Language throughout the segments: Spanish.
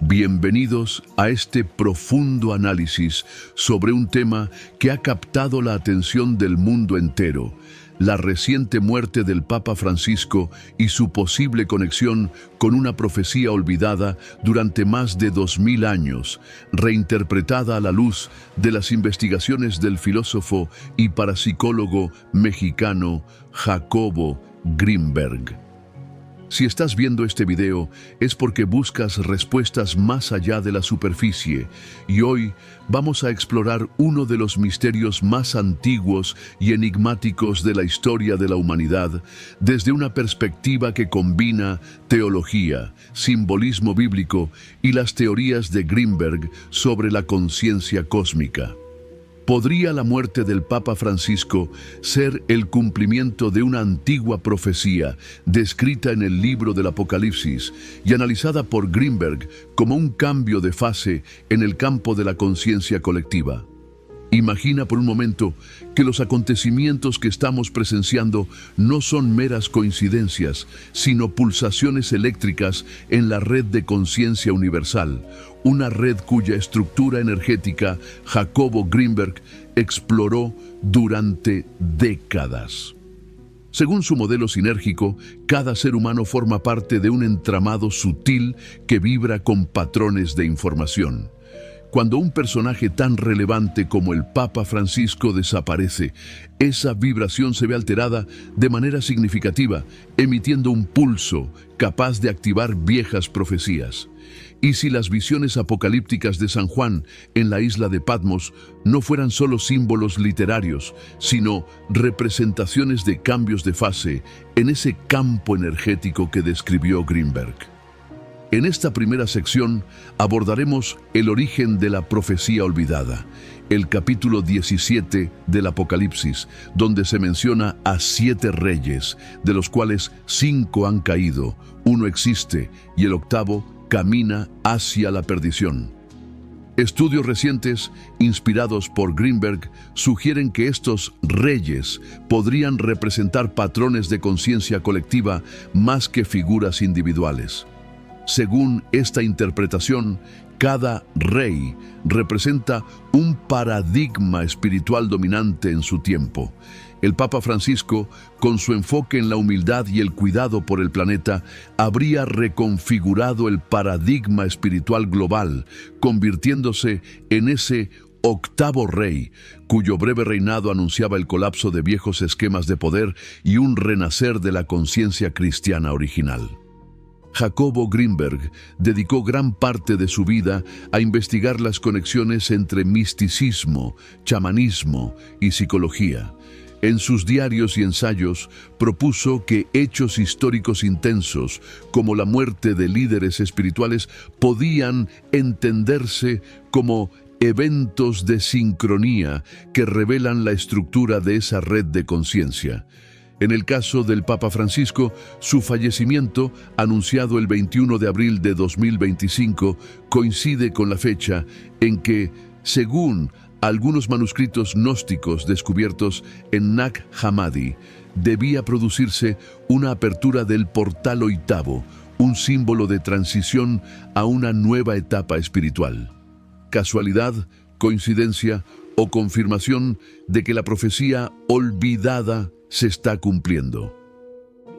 Bienvenidos a este profundo análisis sobre un tema que ha captado la atención del mundo entero: la reciente muerte del Papa Francisco y su posible conexión con una profecía olvidada durante más de 2000 años, reinterpretada a la luz de las investigaciones del filósofo y parapsicólogo mexicano Jacobo Greenberg. Si estás viendo este video es porque buscas respuestas más allá de la superficie, y hoy vamos a explorar uno de los misterios más antiguos y enigmáticos de la historia de la humanidad desde una perspectiva que combina teología, simbolismo bíblico y las teorías de Greenberg sobre la conciencia cósmica. ¿Podría la muerte del Papa Francisco ser el cumplimiento de una antigua profecía descrita en el libro del Apocalipsis y analizada por Greenberg como un cambio de fase en el campo de la conciencia colectiva? Imagina por un momento que los acontecimientos que estamos presenciando no son meras coincidencias, sino pulsaciones eléctricas en la red de conciencia universal, una red cuya estructura energética Jacobo Greenberg exploró durante décadas. Según su modelo sinérgico, cada ser humano forma parte de un entramado sutil que vibra con patrones de información. Cuando un personaje tan relevante como el Papa Francisco desaparece, esa vibración se ve alterada de manera significativa, emitiendo un pulso capaz de activar viejas profecías. Y si las visiones apocalípticas de San Juan en la isla de Patmos no fueran solo símbolos literarios, sino representaciones de cambios de fase en ese campo energético que describió Greenberg. En esta primera sección abordaremos el origen de la profecía olvidada, el capítulo 17 del Apocalipsis, donde se menciona a 7 reyes, de los cuales 5 han caído, 1 existe y el 8º camina hacia la perdición. Estudios recientes, inspirados por Greenberg, sugieren que estos reyes podrían representar patrones de conciencia colectiva más que figuras individuales. Según esta interpretación, cada rey representa un paradigma espiritual dominante en su tiempo. El Papa Francisco, con su enfoque en la humildad y el cuidado por el planeta, habría reconfigurado el paradigma espiritual global, convirtiéndose en ese 8º rey, cuyo breve reinado anunciaba el colapso de viejos esquemas de poder y un renacer de la conciencia cristiana original. Jacobo Greenberg dedicó gran parte de su vida a investigar las conexiones entre misticismo, chamanismo y psicología. En sus diarios y ensayos propuso que hechos históricos intensos, como la muerte de líderes espirituales, podían entenderse como eventos de sincronía que revelan la estructura de esa red de conciencia. En el caso del Papa Francisco, su fallecimiento, anunciado el 21 de abril de 2025, coincide con la fecha en que, según algunos manuscritos gnósticos descubiertos en Nag Hammadi, debía producirse una apertura del portal 8º, un símbolo de transición a una nueva etapa espiritual. ¿Casualidad, coincidencia o confirmación de que la profecía olvidada se está cumpliendo?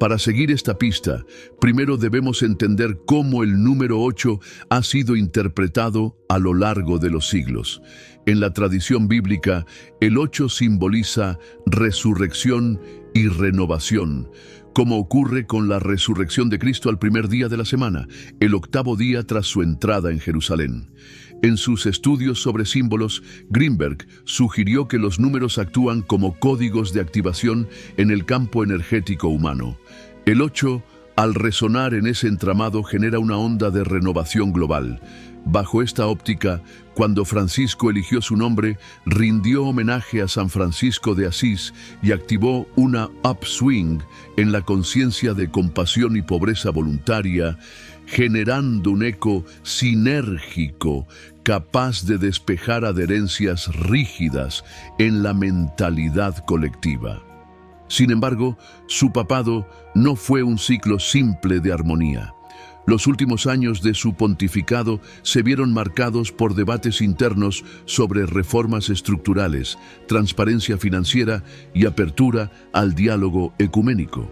Para seguir esta pista, primero debemos entender cómo el número 8 ha sido interpretado a lo largo de los siglos. En la tradición bíblica, el 8 simboliza resurrección y renovación, como ocurre con la resurrección de Cristo al primer día de la semana, el 8º día tras su entrada en Jerusalén. En sus estudios sobre símbolos, Greenberg sugirió que los números actúan como códigos de activación en el campo energético humano. El 8, al resonar en ese entramado, genera una onda de renovación global. Bajo esta óptica, cuando Francisco eligió su nombre, rindió homenaje a San Francisco de Asís y activó una upswing en la conciencia de compasión y pobreza voluntaria, generando un eco sinérgico capaz de despejar adherencias rígidas en la mentalidad colectiva. Sin embargo, su papado no fue un ciclo simple de armonía. Los últimos años de su pontificado se vieron marcados por debates internos sobre reformas estructurales, transparencia financiera y apertura al diálogo ecuménico.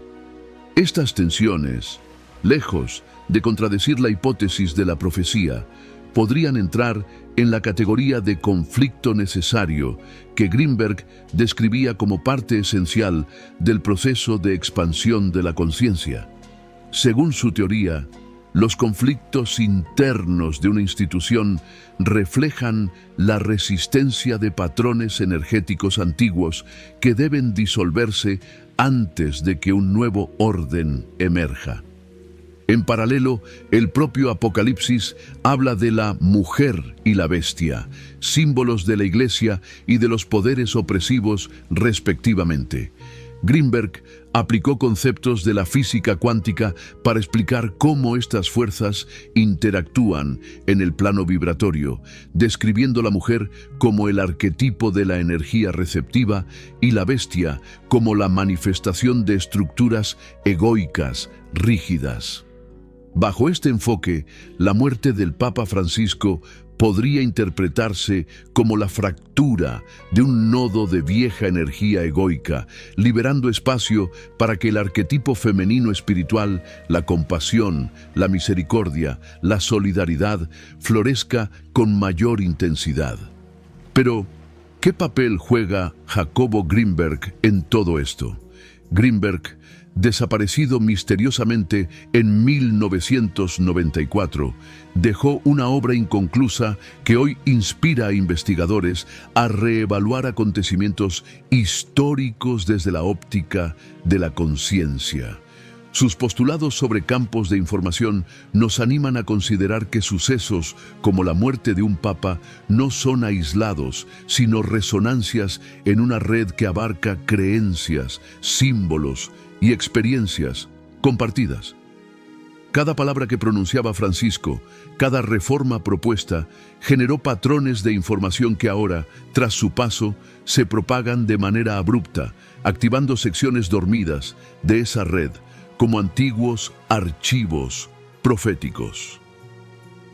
Estas tensiones, lejos de contradecir la hipótesis de la profecía, podrían entrar en la categoría de conflicto necesario que Greenberg describía como parte esencial del proceso de expansión de la conciencia. Según su teoría, los conflictos internos de una institución reflejan la resistencia de patrones energéticos antiguos que deben disolverse antes de que un nuevo orden emerja. En paralelo, el propio Apocalipsis habla de la mujer y la bestia, símbolos de la Iglesia y de los poderes opresivos respectivamente. Greenberg aplicó conceptos de la física cuántica para explicar cómo estas fuerzas interactúan en el plano vibratorio, describiendo la mujer como el arquetipo de la energía receptiva y la bestia como la manifestación de estructuras egoicas, rígidas. Bajo este enfoque, la muerte del Papa Francisco podría interpretarse como la fractura de un nodo de vieja energía egoica, liberando espacio para que el arquetipo femenino espiritual, la compasión, la misericordia, la solidaridad, florezca con mayor intensidad. Pero, ¿qué papel juega Jacobo Greenberg en todo esto? Greenberg, desaparecido misteriosamente en 1994, dejó una obra inconclusa que hoy inspira a investigadores a reevaluar acontecimientos históricos desde la óptica de la conciencia. Sus postulados sobre campos de información nos animan a considerar que sucesos como la muerte de un papa no son aislados, sino resonancias en una red que abarca creencias, símbolos y experiencias compartidas. Cada palabra que pronunciaba Francisco, cada reforma propuesta, generó patrones de información que ahora, tras su paso, se propagan de manera abrupta, activando secciones dormidas de esa red, como antiguos archivos proféticos.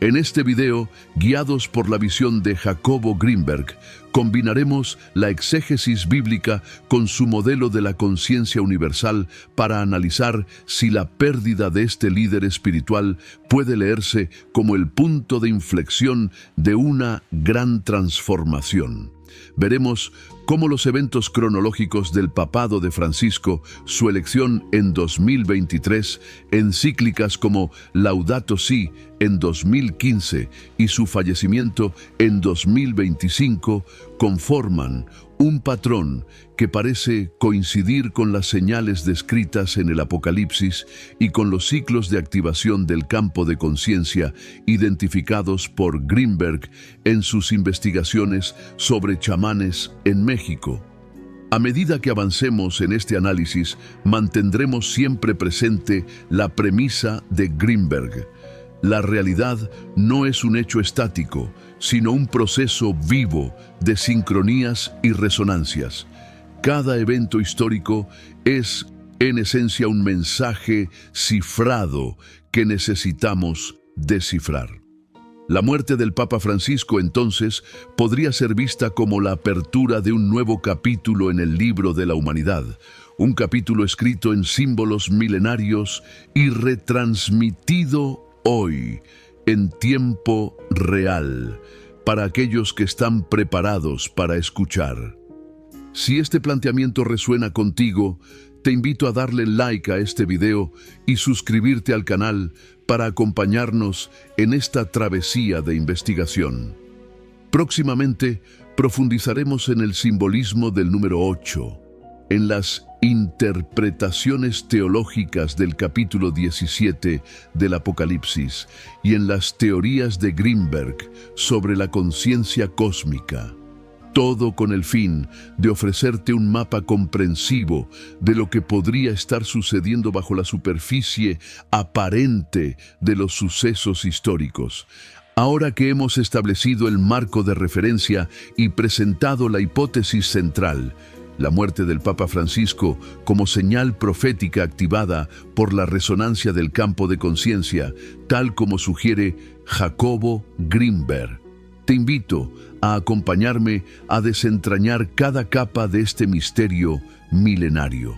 En este video, guiados por la visión de Jacobo Greenberg, combinaremos la exégesis bíblica con su modelo de la conciencia universal para analizar si la pérdida de este líder espiritual puede leerse como el punto de inflexión de una gran transformación. Veremos cómo los eventos cronológicos del papado de Francisco, su elección en 2023, encíclicas como Laudato Si en 2015 y su fallecimiento en 2025 conforman un patrón que parece coincidir con las señales descritas en el Apocalipsis y con los ciclos de activación del campo de conciencia identificados por Greenberg en sus investigaciones sobre chamanes en México. A medida que avancemos en este análisis, mantendremos siempre presente la premisa de Greenberg. La realidad no es un hecho estático, sino un proceso vivo de sincronías y resonancias. Cada evento histórico es, en esencia, un mensaje cifrado que necesitamos descifrar. La muerte del Papa Francisco, entonces, podría ser vista como la apertura de un nuevo capítulo en el libro de la humanidad, un capítulo escrito en símbolos milenarios y retransmitido hoy, en tiempo real, para aquellos que están preparados para escuchar. Si este planteamiento resuena contigo, te invito a darle like a este video y suscribirte al canal para acompañarnos en esta travesía de investigación. Próximamente profundizaremos en el simbolismo del número 8, en las interpretaciones teológicas del capítulo 17 del Apocalipsis y en las teorías de Greenberg sobre la conciencia cósmica. Todo con el fin de ofrecerte un mapa comprensivo de lo que podría estar sucediendo bajo la superficie aparente de los sucesos históricos. Ahora que hemos establecido el marco de referencia y presentado la hipótesis central, La muerte del Papa Francisco como señal profética activada por la resonancia del campo de conciencia, tal como sugiere Jacobo Grimberg. Te invito a acompañarme a desentrañar cada capa de este misterio milenario.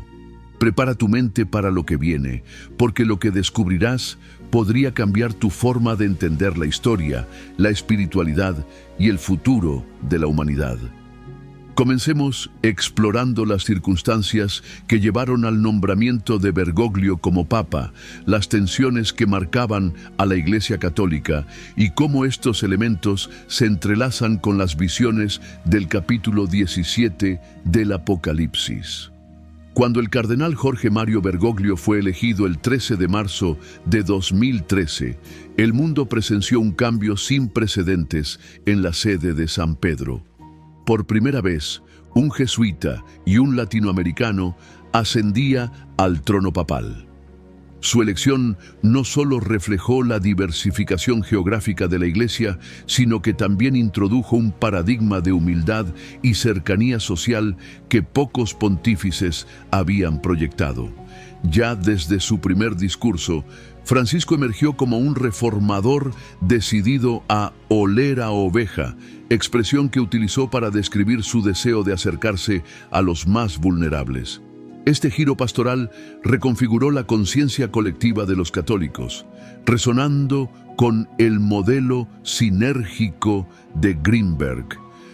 Prepara tu mente para lo que viene, porque lo que descubrirás podría cambiar tu forma de entender la historia, la espiritualidad y el futuro de la humanidad. Comencemos explorando las circunstancias que llevaron al nombramiento de Bergoglio como papa, las tensiones que marcaban a la Iglesia Católica y cómo estos elementos se entrelazan con las visiones del capítulo 17 del Apocalipsis. Cuando el cardenal Jorge Mario Bergoglio fue elegido el 13 de marzo de 2013, el mundo presenció un cambio sin precedentes en la sede de San Pedro. Por primera vez, un jesuita y un latinoamericano ascendía al trono papal. Su elección no solo reflejó la diversificación geográfica de la Iglesia, sino que también introdujo un paradigma de humildad y cercanía social que pocos pontífices habían proyectado. Ya desde su primer discurso, Francisco emergió como un reformador decidido a oler a oveja, expresión que utilizó para describir su deseo de acercarse a los más vulnerables. Este giro pastoral reconfiguró la conciencia colectiva de los católicos, resonando con el modelo sinérgico de Grimberg,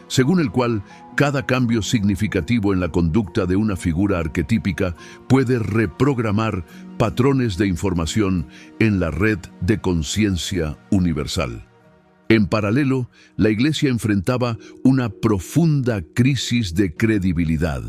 según el cual cada cambio significativo en la conducta de una figura arquetípica puede reprogramar patrones de información en la red de conciencia universal. En paralelo, la Iglesia enfrentaba una profunda crisis de credibilidad,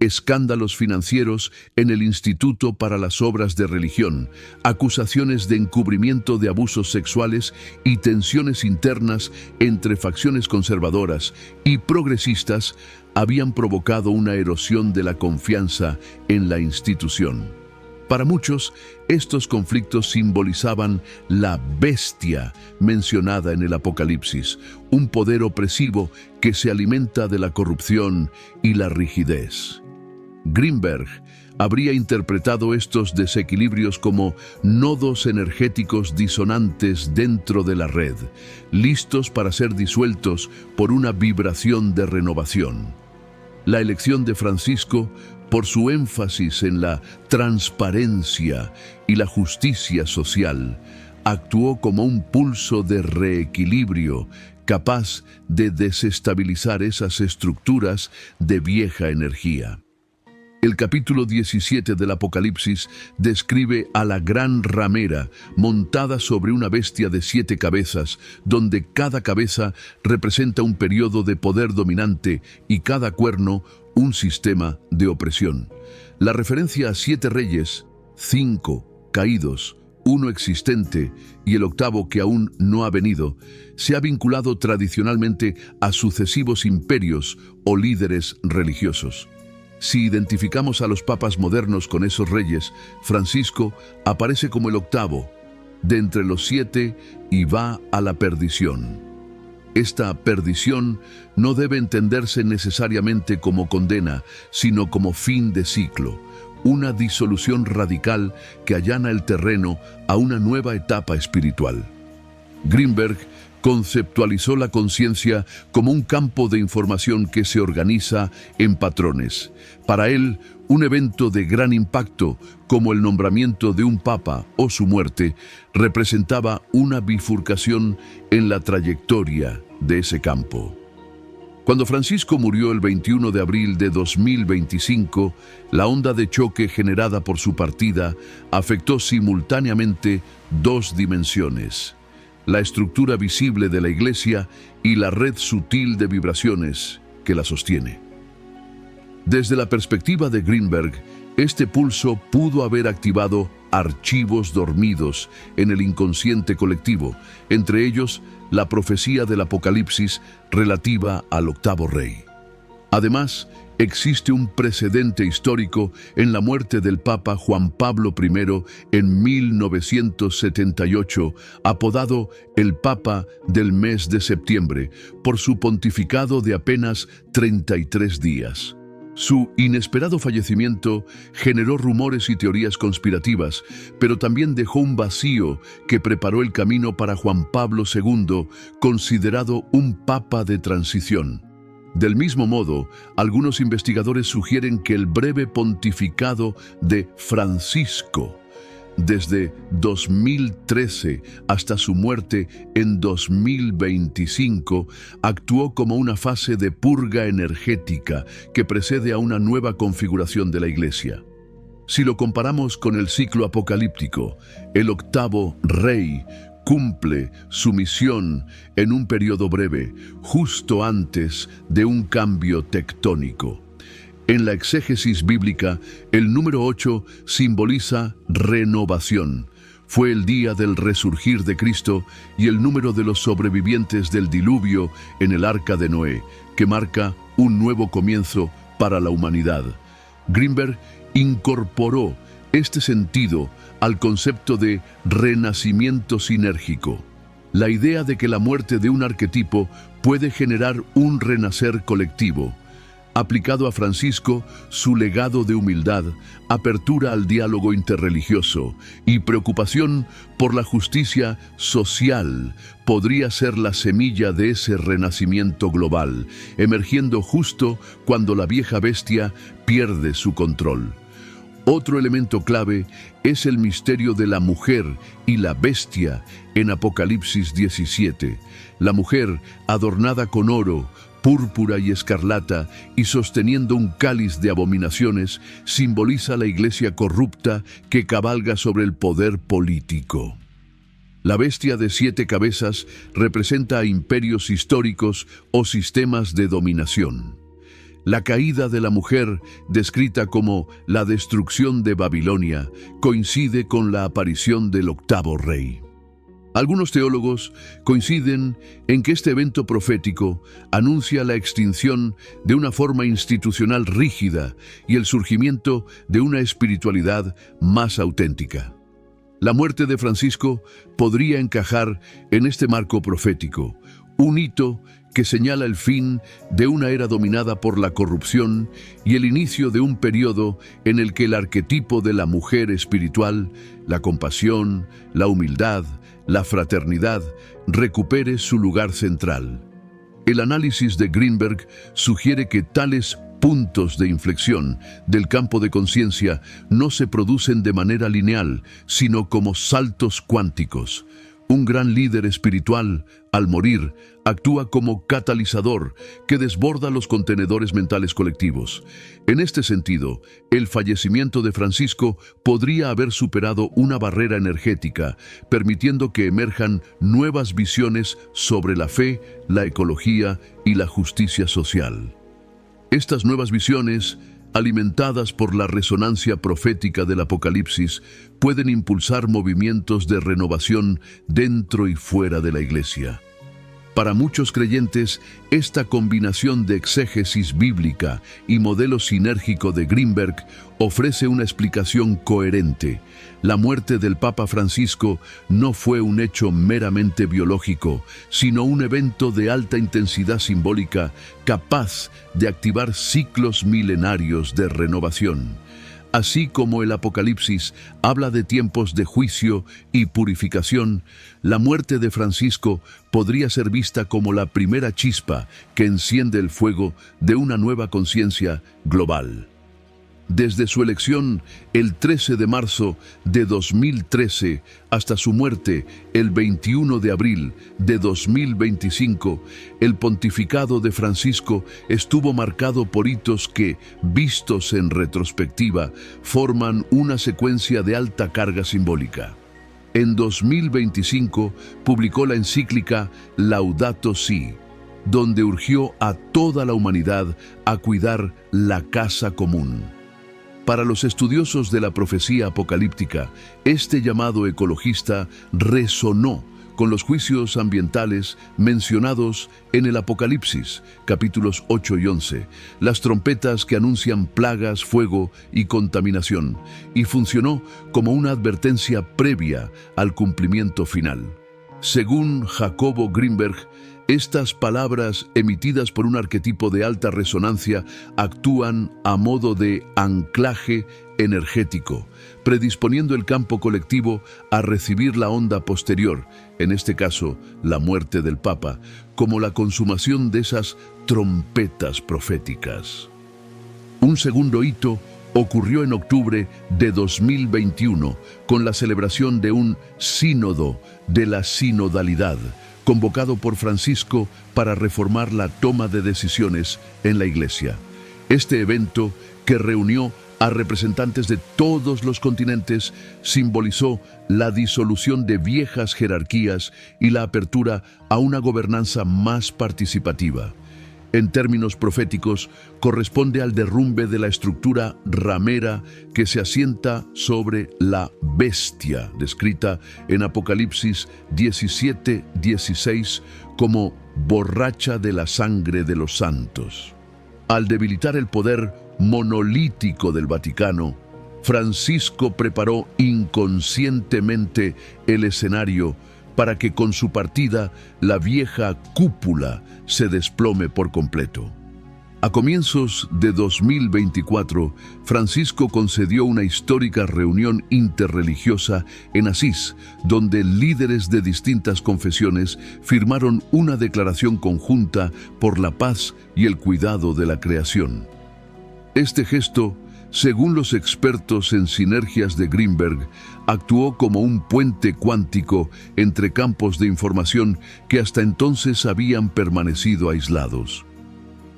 escándalos financieros en el Instituto para las Obras de Religión, acusaciones de encubrimiento de abusos sexuales y tensiones internas entre facciones conservadoras y progresistas habían provocado una erosión de la confianza en la institución. Para muchos, estos conflictos simbolizaban la bestia mencionada en el Apocalipsis, un poder opresivo que se alimenta de la corrupción y la rigidez. Grimberg habría interpretado estos desequilibrios como nodos energéticos disonantes dentro de la red, listos para ser disueltos por una vibración de renovación. La elección de Francisco, por su énfasis en la transparencia y la justicia social, actuó como un pulso de reequilibrio capaz de desestabilizar esas estructuras de vieja energía. El capítulo 17 del Apocalipsis describe a la gran ramera montada sobre una bestia de 7 cabezas, donde cada cabeza representa un periodo de poder dominante y cada cuerno un sistema de opresión. La referencia a 7 reyes, 5 caídos, 1 existente y el 8º que aún no ha venido, se ha vinculado tradicionalmente a sucesivos imperios o líderes religiosos. Si identificamos a los papas modernos con esos reyes, Francisco aparece como el 8º de entre los 7 y va a la perdición. Esta perdición no debe entenderse necesariamente como condena, sino como fin de ciclo, una disolución radical que allana el terreno a una nueva etapa espiritual. Grimberg conceptualizó la conciencia como un campo de información que se organiza en patrones. Para él, un evento de gran impacto, como el nombramiento de un papa o su muerte, representaba una bifurcación en la trayectoria de ese campo. Cuando Francisco murió el 21 de abril de 2025, la onda de choque generada por su partida afectó simultáneamente 2 dimensiones: la estructura visible de la Iglesia y la red sutil de vibraciones que la sostiene. Desde la perspectiva de Grimberg, este pulso pudo haber activado archivos dormidos en el inconsciente colectivo, entre ellos la profecía del Apocalipsis relativa al 8º rey. Además, existe un precedente histórico en la muerte del Papa Juan Pablo I en 1978, apodado el Papa del mes de septiembre, por su pontificado de apenas 33 días. Su inesperado fallecimiento generó rumores y teorías conspirativas, pero también dejó un vacío que preparó el camino para Juan Pablo II, considerado un papa de transición. Del mismo modo, algunos investigadores sugieren que el breve pontificado de Francisco, desde 2013 hasta su muerte en 2025, actuó como una fase de purga energética que precede a una nueva configuración de la Iglesia. Si lo comparamos con el ciclo apocalíptico, el octavo rey cumple su misión en un periodo breve, justo antes de un cambio tectónico. En la exégesis bíblica, el número 8 simboliza renovación. Fue el día del resurgir de Cristo y el número de los sobrevivientes del diluvio en el arca de Noé, que marca un nuevo comienzo para la humanidad. Greenberg incorporó este sentido al concepto de renacimiento sinérgico, la idea de que la muerte de un arquetipo puede generar un renacer colectivo. Aplicado a Francisco, su legado de humildad, apertura al diálogo interreligioso y preocupación por la justicia social podría ser la semilla de ese renacimiento global, emergiendo justo cuando la vieja bestia pierde su control. Otro elemento clave es el misterio de la mujer y la bestia en Apocalipsis 17. La mujer, adornada con oro, púrpura y escarlata y sosteniendo un cáliz de abominaciones, simboliza la iglesia corrupta que cabalga sobre el poder político. La bestia de 7 cabezas representa a imperios históricos o sistemas de dominación. La caída de la mujer, descrita como la destrucción de Babilonia, coincide con la aparición del octavo rey. Algunos teólogos coinciden en que este evento profético anuncia la extinción de una forma institucional rígida y el surgimiento de una espiritualidad más auténtica. La muerte de Francisco podría encajar en este marco profético, un hito que señala el fin de una era dominada por la corrupción y el inicio de un periodo en el que el arquetipo de la mujer espiritual, la compasión, la humildad, la fraternidad, recupere su lugar central. El análisis de Greenberg sugiere que tales puntos de inflexión del campo de conciencia no se producen de manera lineal, sino como saltos cuánticos. Un gran líder espiritual, al morir, actúa como catalizador que desborda los contenedores mentales colectivos. En este sentido, el fallecimiento de Francisco podría haber superado una barrera energética, permitiendo que emerjan nuevas visiones sobre la fe, la ecología y la justicia social. Estas nuevas visiones, alimentadas por la resonancia profética del Apocalipsis, pueden impulsar movimientos de renovación dentro y fuera de la Iglesia. Para muchos creyentes, esta combinación de exégesis bíblica y modelo sinérgico de Greenberg ofrece una explicación coherente. La muerte del Papa Francisco no fue un hecho meramente biológico, sino un evento de alta intensidad simbólica capaz de activar ciclos milenarios de renovación. Así como el Apocalipsis habla de tiempos de juicio y purificación, la muerte de Francisco podría ser vista como la primera chispa que enciende el fuego de una nueva conciencia global. Desde su elección el 13 de marzo de 2013 hasta su muerte el 21 de abril de 2025, el pontificado de Francisco estuvo marcado por hitos que, vistos en retrospectiva, forman una secuencia de alta carga simbólica. En 2025 publicó la encíclica Laudato Si, donde urgió a toda la humanidad a cuidar la casa común. Para los estudiosos de la profecía apocalíptica, este llamado ecologista resonó con los juicios ambientales mencionados en el Apocalipsis, capítulos 8 y 11, las trompetas que anuncian plagas, fuego y contaminación, y funcionó como una advertencia previa al cumplimiento final. Según Jacobo Greenberg, Estas palabras, emitidas por un arquetipo de alta resonancia, actúan a modo de anclaje energético, predisponiendo el campo colectivo a recibir la onda posterior, en este caso, la muerte del Papa, como la consumación de esas trompetas proféticas. Un segundo hito ocurrió en octubre de 2021 con la celebración de un sínodo de la sinodalidad, convocado por Francisco para reformar la toma de decisiones en la Iglesia. Este evento, que reunió a representantes de todos los continentes, simbolizó la disolución de viejas jerarquías y la apertura a una gobernanza más participativa. En términos proféticos, corresponde al derrumbe de la estructura ramera que se asienta sobre la bestia, descrita en Apocalipsis 17:16 como borracha de la sangre de los santos. Al debilitar el poder monolítico del Vaticano, Francisco preparó inconscientemente el escenario para que con su partida la vieja cúpula se desplome por completo. A comienzos de 2024, Francisco concedió una histórica reunión interreligiosa en Asís, donde líderes de distintas confesiones firmaron una declaración conjunta por la paz y el cuidado de la creación. Este gesto, según los expertos en sinergias de Greenberg, actuó como un puente cuántico entre campos de información que hasta entonces habían permanecido aislados.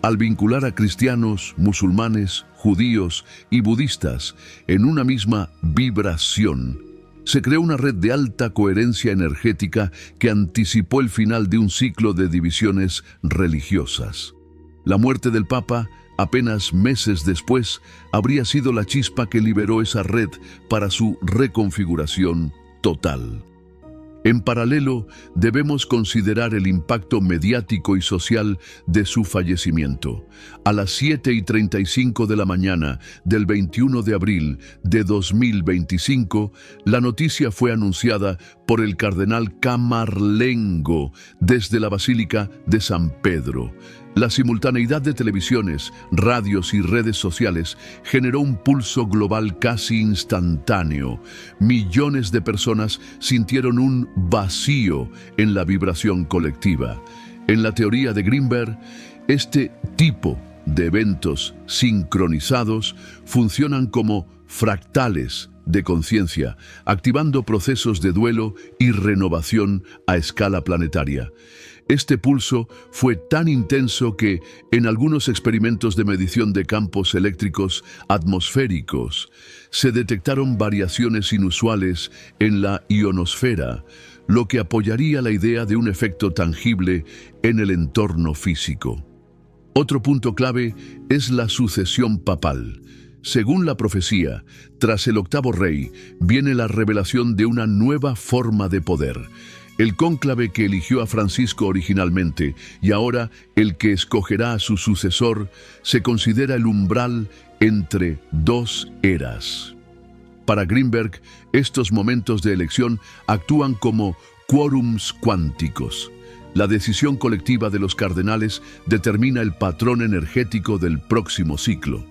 Al vincular a cristianos, musulmanes, judíos y budistas en una misma vibración, se creó una red de alta coherencia energética que anticipó el final de un ciclo de divisiones religiosas. La muerte del Papa, apenas meses después, habría sido la chispa que liberó esa red para su reconfiguración total. En paralelo, debemos considerar el impacto mediático y social de su fallecimiento. A las 7:35 de la mañana del 21 de abril de 2025, la noticia fue anunciada por el cardenal Camarlengo desde la Basílica de San Pedro. La simultaneidad de televisiones, radios y redes sociales generó un pulso global casi instantáneo. Millones de personas sintieron un vacío en la vibración colectiva. En la teoría de Greenberg, este tipo de eventos sincronizados funcionan como fractales de conciencia, activando procesos de duelo y renovación a escala planetaria. Este pulso fue tan intenso que, en algunos experimentos de medición de campos eléctricos atmosféricos, se detectaron variaciones inusuales en la ionosfera, lo que apoyaría la idea de un efecto tangible en el entorno físico. Otro punto clave es la sucesión papal. Según la profecía, tras el octavo rey, viene la revelación de una nueva forma de poder. El cónclave que eligió a Francisco originalmente y ahora el que escogerá a su sucesor se considera el umbral entre dos eras. Para Greenberg, estos momentos de elección actúan como quórums cuánticos. La decisión colectiva de los cardenales determina el patrón energético del próximo ciclo.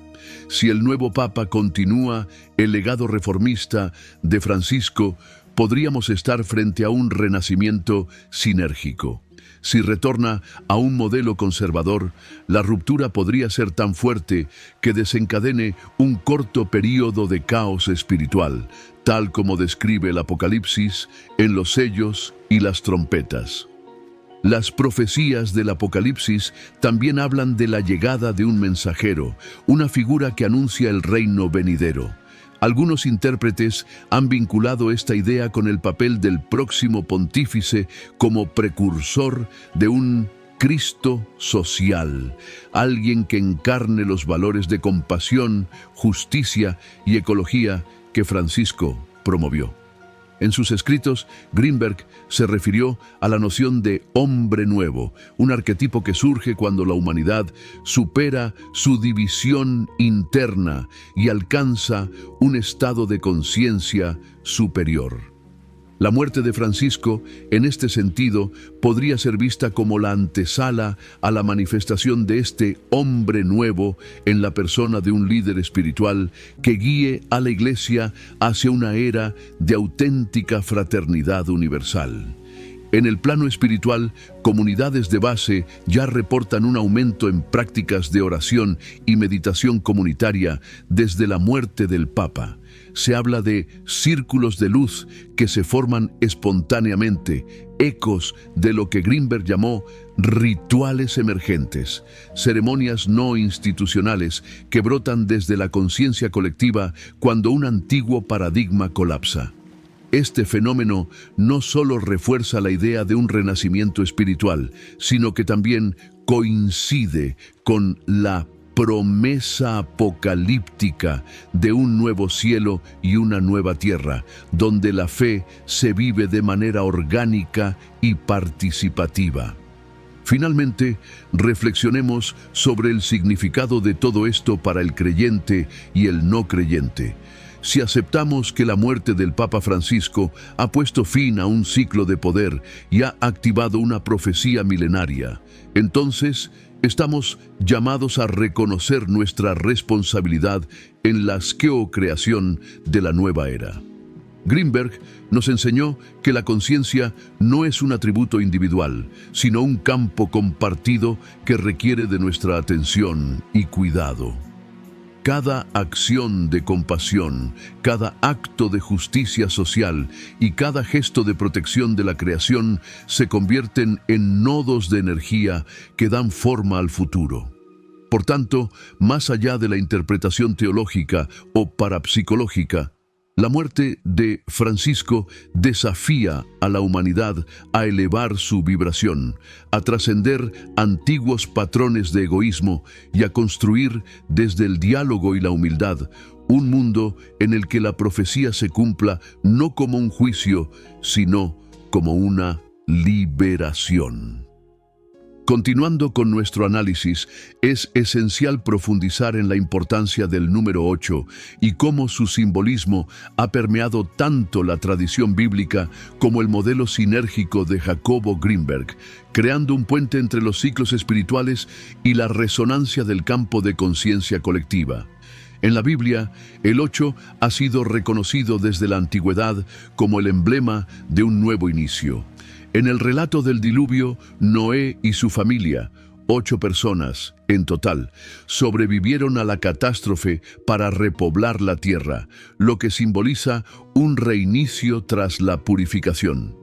Si el nuevo Papa continúa el legado reformista de Francisco, podríamos estar frente a un renacimiento sinérgico. Si retorna a un modelo conservador, la ruptura podría ser tan fuerte que desencadene un corto período de caos espiritual, tal como describe el Apocalipsis en los sellos y las trompetas. Las profecías del Apocalipsis también hablan de la llegada de un mensajero, una figura que anuncia el reino venidero. Algunos intérpretes han vinculado esta idea con el papel del próximo pontífice como precursor de un Cristo social, alguien que encarne los valores de compasión, justicia y ecología que Francisco promovió. En sus escritos, Greenberg se refirió a la noción de hombre nuevo, un arquetipo que surge cuando la humanidad supera su división interna y alcanza un estado de conciencia superior. La muerte de Francisco, en este sentido, podría ser vista como la antesala a la manifestación de este hombre nuevo en la persona de un líder espiritual que guíe a la Iglesia hacia una era de auténtica fraternidad universal. En el plano espiritual, comunidades de base ya reportan un aumento en prácticas de oración y meditación comunitaria desde la muerte del Papa. Se habla de círculos de luz que se forman espontáneamente, ecos de lo que Grimberg llamó rituales emergentes, ceremonias no institucionales que brotan desde la conciencia colectiva cuando un antiguo paradigma colapsa. Este fenómeno no solo refuerza la idea de un renacimiento espiritual, sino que también coincide con la promesa apocalíptica de un nuevo cielo y una nueva tierra, donde la fe se vive de manera orgánica y participativa. Finalmente, reflexionemos sobre el significado de todo esto para el creyente y el no creyente. Si aceptamos que la muerte del Papa Francisco ha puesto fin a un ciclo de poder y ha activado una profecía milenaria, entonces estamos llamados a reconocer nuestra responsabilidad en la creación de la nueva era. Grimberg nos enseñó que la conciencia no es un atributo individual, sino un campo compartido que requiere de nuestra atención y cuidado. Cada acción de compasión, cada acto de justicia social y cada gesto de protección de la creación se convierten en nodos de energía que dan forma al futuro. Por tanto, más allá de la interpretación teológica o parapsicológica, la muerte de Francisco desafía a la humanidad a elevar su vibración, a trascender antiguos patrones de egoísmo y a construir desde el diálogo y la humildad un mundo en el que la profecía se cumpla no como un juicio, sino como una liberación. Continuando con nuestro análisis, es esencial profundizar en la importancia del número 8 y cómo su simbolismo ha permeado tanto la tradición bíblica como el modelo sinérgico de Jacobo Grimberg, creando un puente entre los ciclos espirituales y la resonancia del campo de conciencia colectiva. En la Biblia, el 8 ha sido reconocido desde la antigüedad como el emblema de un nuevo inicio. En el relato del diluvio, Noé y su familia, 8 personas en total, sobrevivieron a la catástrofe para repoblar la tierra, lo que simboliza un reinicio tras la purificación.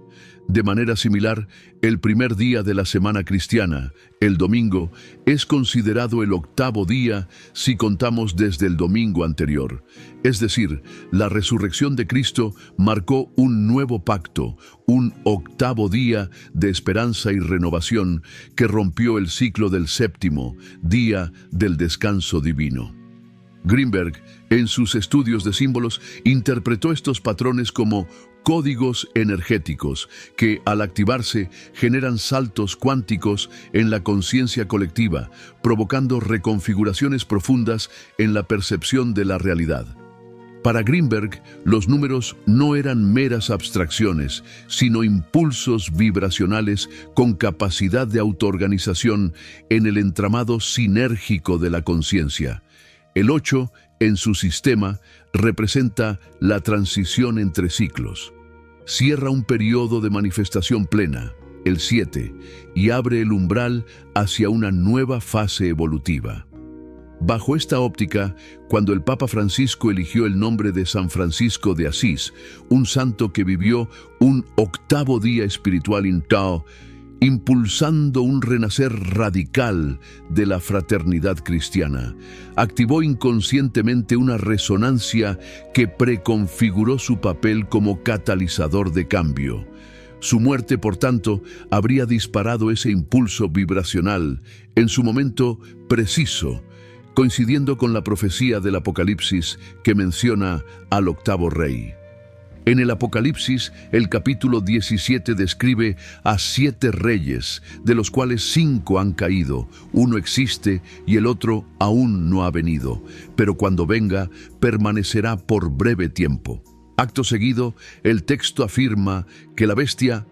De manera similar, el primer día de la semana cristiana, el domingo, es considerado el 8º día si contamos desde el domingo anterior. Es decir, la resurrección de Cristo marcó un nuevo pacto, un 8º día de esperanza y renovación que rompió el ciclo del 7º día del descanso divino. Grimberg, en sus estudios de símbolos, interpretó estos patrones como códigos energéticos que, al activarse, generan saltos cuánticos en la conciencia colectiva, provocando reconfiguraciones profundas en la percepción de la realidad. Para Grimberg, los números no eran meras abstracciones, sino impulsos vibracionales con capacidad de autoorganización en el entramado sinérgico de la conciencia. El 8, en su sistema, representa la transición entre ciclos. Cierra un periodo de manifestación plena, el 7, y abre el umbral hacia una nueva fase evolutiva. Bajo esta óptica, cuando el Papa Francisco eligió el nombre de San Francisco de Asís, un santo que vivió un 8º día espiritual in Tao, impulsando un renacer radical de la fraternidad cristiana, activó inconscientemente una resonancia que preconfiguró su papel como catalizador de cambio. Su muerte, por tanto, habría disparado ese impulso vibracional en su momento preciso, coincidiendo con la profecía del Apocalipsis que menciona al 8º rey. En el Apocalipsis, el capítulo 17 describe a 7 reyes, de los cuales 5 han caído, uno existe y el otro aún no ha venido, pero cuando venga, permanecerá por breve tiempo. Acto seguido, el texto afirma que la bestia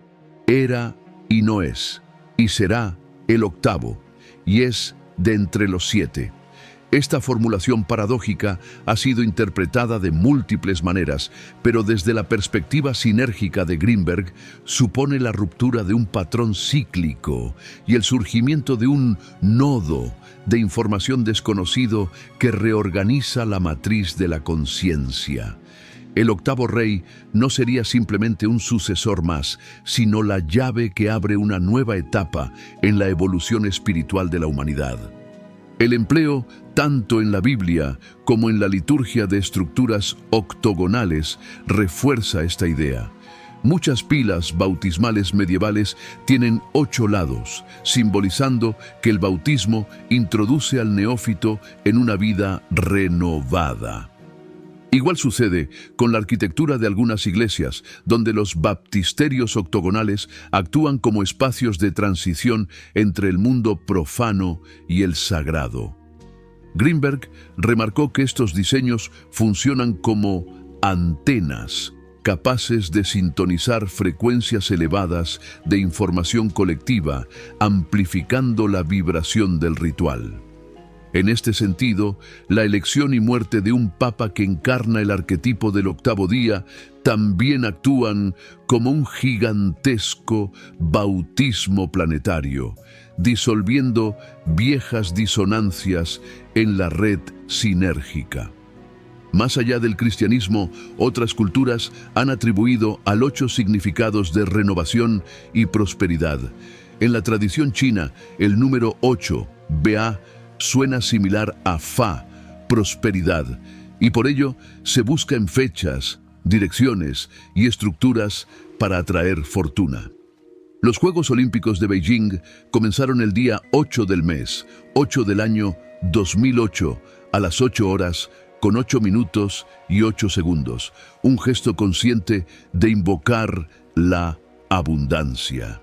era y no es, y será el octavo, y es de entre los 7. Esta formulación paradójica ha sido interpretada de múltiples maneras, pero desde la perspectiva sinérgica de Greenberg supone la ruptura de un patrón cíclico y el surgimiento de un nodo de información desconocido que reorganiza la matriz de la conciencia. El octavo rey no sería simplemente un sucesor más, sino la llave que abre una nueva etapa en la evolución espiritual de la humanidad. El empleo, tanto en la Biblia como en la liturgia de estructuras octogonales, refuerza esta idea. Muchas pilas bautismales medievales tienen 8 lados, simbolizando que el bautismo introduce al neófito en una vida renovada. Igual sucede con la arquitectura de algunas iglesias, donde los baptisterios octogonales actúan como espacios de transición entre el mundo profano y el sagrado. Greenberg remarcó que estos diseños funcionan como antenas, capaces de sintonizar frecuencias elevadas de información colectiva, amplificando la vibración del ritual. En este sentido, la elección y muerte de un papa que encarna el arquetipo del octavo día también actúan como un gigantesco bautismo planetario, disolviendo viejas disonancias en la red sinérgica. Más allá del cristianismo, otras culturas han atribuido al 8 significados de renovación y prosperidad. En la tradición china, el número 8, Ba, suena similar a Fa, prosperidad, y por ello se busca en fechas, direcciones y estructuras para atraer fortuna. Los Juegos Olímpicos de Beijing comenzaron el día 8 del mes, 8 del año 2008, a las 8 horas, con 8 minutos y 8 segundos, un gesto consciente de invocar la abundancia.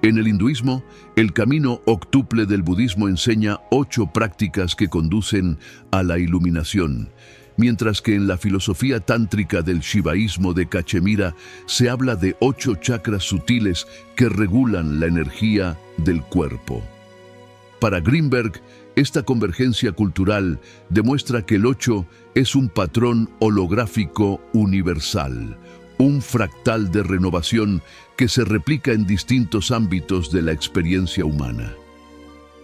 En el hinduismo, el camino octuple del budismo enseña 8 prácticas que conducen a la iluminación, mientras que en la filosofía tántrica del shivaísmo de Cachemira se habla de 8 chakras sutiles que regulan la energía del cuerpo. Para Greenberg, esta convergencia cultural demuestra que el 8 es un patrón holográfico universal, un fractal de renovación que se replica en distintos ámbitos de la experiencia humana.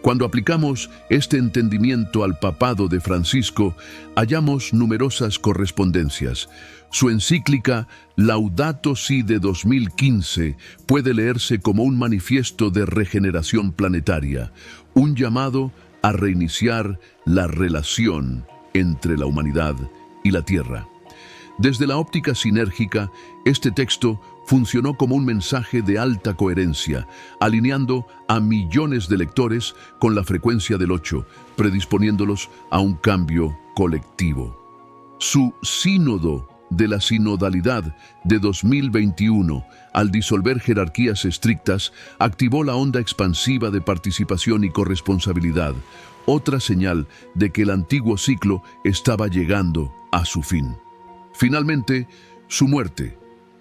Cuando aplicamos este entendimiento al papado de Francisco, hallamos numerosas correspondencias. Su encíclica Laudato Si de 2015 puede leerse como un manifiesto de regeneración planetaria, un llamado a reiniciar la relación entre la humanidad y la Tierra. Desde la óptica sinérgica, este texto funcionó como un mensaje de alta coherencia, alineando a millones de lectores con la frecuencia del 8, predisponiéndolos a un cambio colectivo. Su sínodo de la sinodalidad de 2021, al disolver jerarquías estrictas, activó la onda expansiva de participación y corresponsabilidad, otra señal de que el antiguo ciclo estaba llegando a su fin. Finalmente, su muerte,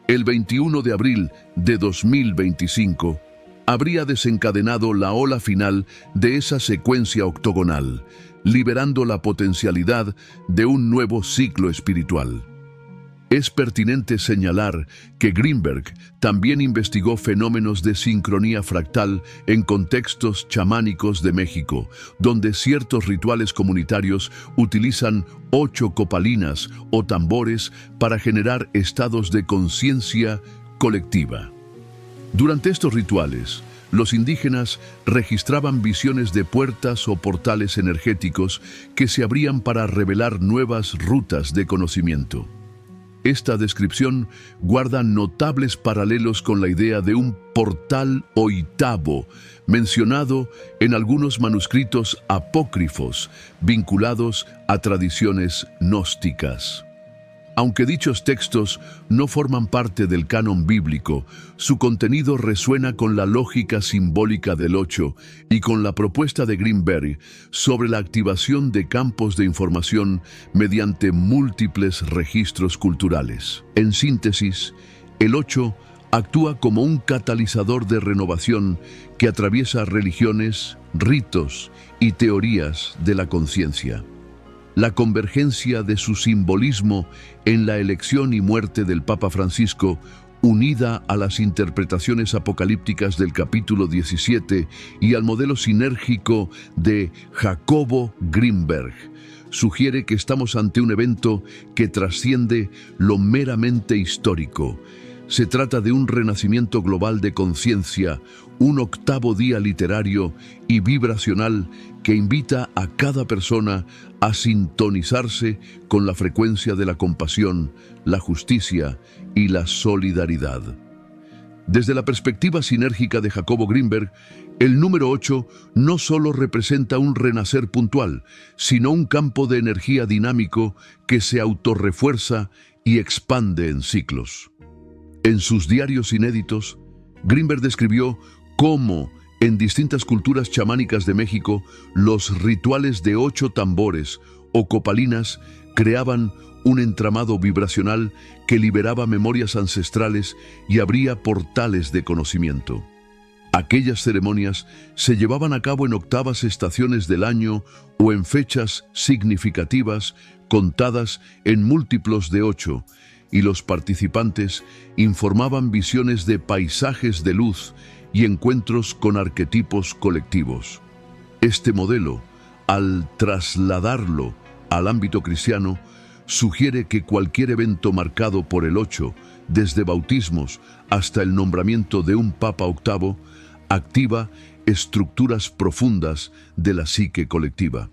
el 21 de abril de 2025, habría desencadenado la ola final de esa secuencia octogonal, liberando la potencialidad de un nuevo ciclo espiritual. Es pertinente señalar que Greenberg también investigó fenómenos de sincronía fractal en contextos chamánicos de México, donde ciertos rituales comunitarios utilizan 8 copalinas o tambores para generar estados de conciencia colectiva. Durante estos rituales, los indígenas registraban visiones de puertas o portales energéticos que se abrían para revelar nuevas rutas de conocimiento. Esta descripción guarda notables paralelos con la idea de un portal oitavo, mencionado en algunos manuscritos apócrifos vinculados a tradiciones gnósticas. Aunque dichos textos no forman parte del canon bíblico, su contenido resuena con la lógica simbólica del 8 y con la propuesta de Greenberg sobre la activación de campos de información mediante múltiples registros culturales. En síntesis, el 8 actúa como un catalizador de renovación que atraviesa religiones, ritos y teorías de la conciencia. La convergencia de su simbolismo en la elección y muerte del Papa Francisco, unida a las interpretaciones apocalípticas del capítulo 17 y al modelo sinérgico de Jacobo Greenberg, sugiere que estamos ante un evento que trasciende lo meramente histórico. Se trata de un renacimiento global de conciencia, un octavo día literario y vibracional que invita a cada persona a sintonizarse con la frecuencia de la compasión, la justicia y la solidaridad. Desde la perspectiva sinérgica de Jacobo Greenberg, el número 8 no solo representa un renacer puntual, sino un campo de energía dinámico que se autorrefuerza y expande en ciclos. En sus diarios inéditos, Greenberg describió cómo, en distintas culturas chamánicas de México, los rituales de 8 tambores o copalinas creaban un entramado vibracional que liberaba memorias ancestrales y abría portales de conocimiento. Aquellas ceremonias se llevaban a cabo en octavas estaciones del año o en fechas significativas contadas en múltiplos de 8, y los participantes informaban visiones de paisajes de luz y encuentros con arquetipos colectivos. Este modelo, al trasladarlo al ámbito cristiano, sugiere que cualquier evento marcado por el 8, desde bautismos hasta el nombramiento de un Papa octavo, activa estructuras profundas de la psique colectiva.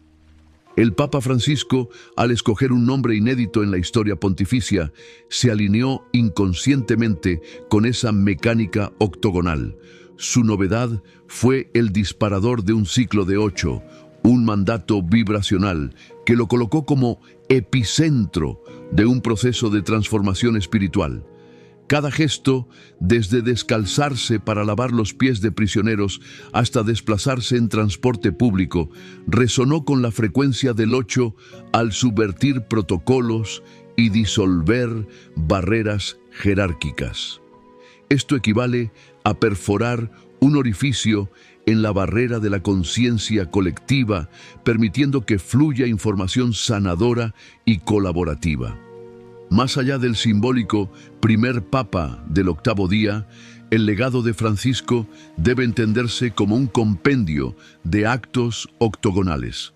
El Papa Francisco, al escoger un nombre inédito en la historia pontificia, se alineó inconscientemente con esa mecánica octogonal. Su novedad fue el disparador de un ciclo de 8, un mandato vibracional que lo colocó como epicentro de un proceso de transformación espiritual. Cada gesto, desde descalzarse para lavar los pies de prisioneros hasta desplazarse en transporte público, resonó con la frecuencia del 8 al subvertir protocolos y disolver barreras jerárquicas. Esto equivale a perforar un orificio en la barrera de la conciencia colectiva, permitiendo que fluya información sanadora y colaborativa. Más allá del simbólico primer papa del octavo día, el legado de Francisco debe entenderse como un compendio de actos octogonales.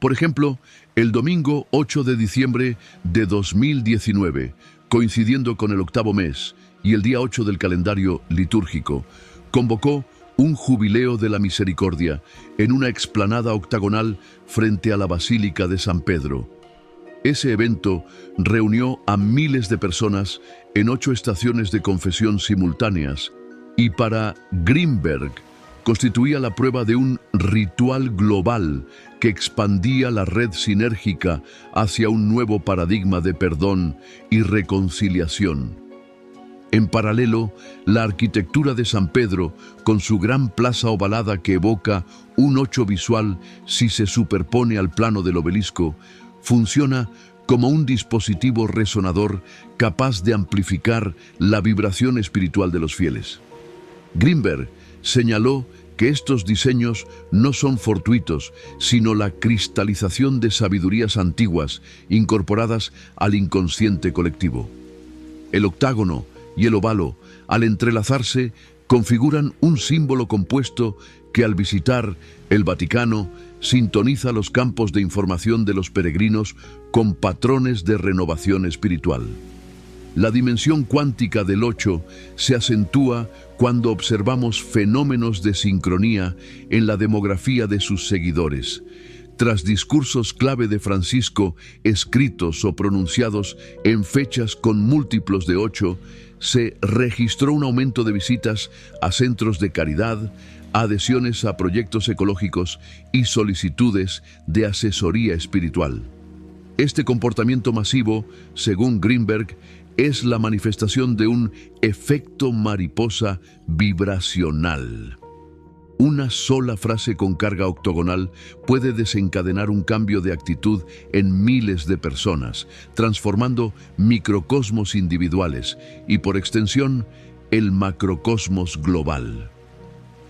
Por ejemplo, el domingo 8 de diciembre de 2019, coincidiendo con el octavo mes y el día 8 del calendario litúrgico, convocó un jubileo de la misericordia en una explanada octagonal frente a la Basílica de San Pedro. Ese evento reunió a miles de personas en 8 estaciones de confesión simultáneas y para Greenberg constituía la prueba de un ritual global que expandía la red sinérgica hacia un nuevo paradigma de perdón y reconciliación. En paralelo, la arquitectura de San Pedro, con su gran plaza ovalada que evoca un 8 visual si se superpone al plano del obelisco, funciona como un dispositivo resonador capaz de amplificar la vibración espiritual de los fieles. Greenberg señaló que estos diseños no son fortuitos, sino la cristalización de sabidurías antiguas incorporadas al inconsciente colectivo. El octágono y el óvalo, al entrelazarse, configuran un símbolo compuesto que al visitar el Vaticano sintoniza los campos de información de los peregrinos con patrones de renovación espiritual. La dimensión cuántica del 8 se acentúa cuando observamos fenómenos de sincronía en la demografía de sus seguidores. Tras discursos clave de Francisco, escritos o pronunciados en fechas con múltiplos de 8, se registró un aumento de visitas a centros de caridad, adhesiones a proyectos ecológicos y solicitudes de asesoría espiritual. Este comportamiento masivo, según Greenberg, es la manifestación de un efecto mariposa vibracional. Una sola frase con carga octogonal puede desencadenar un cambio de actitud en miles de personas, transformando microcosmos individuales y, por extensión, el macrocosmos global.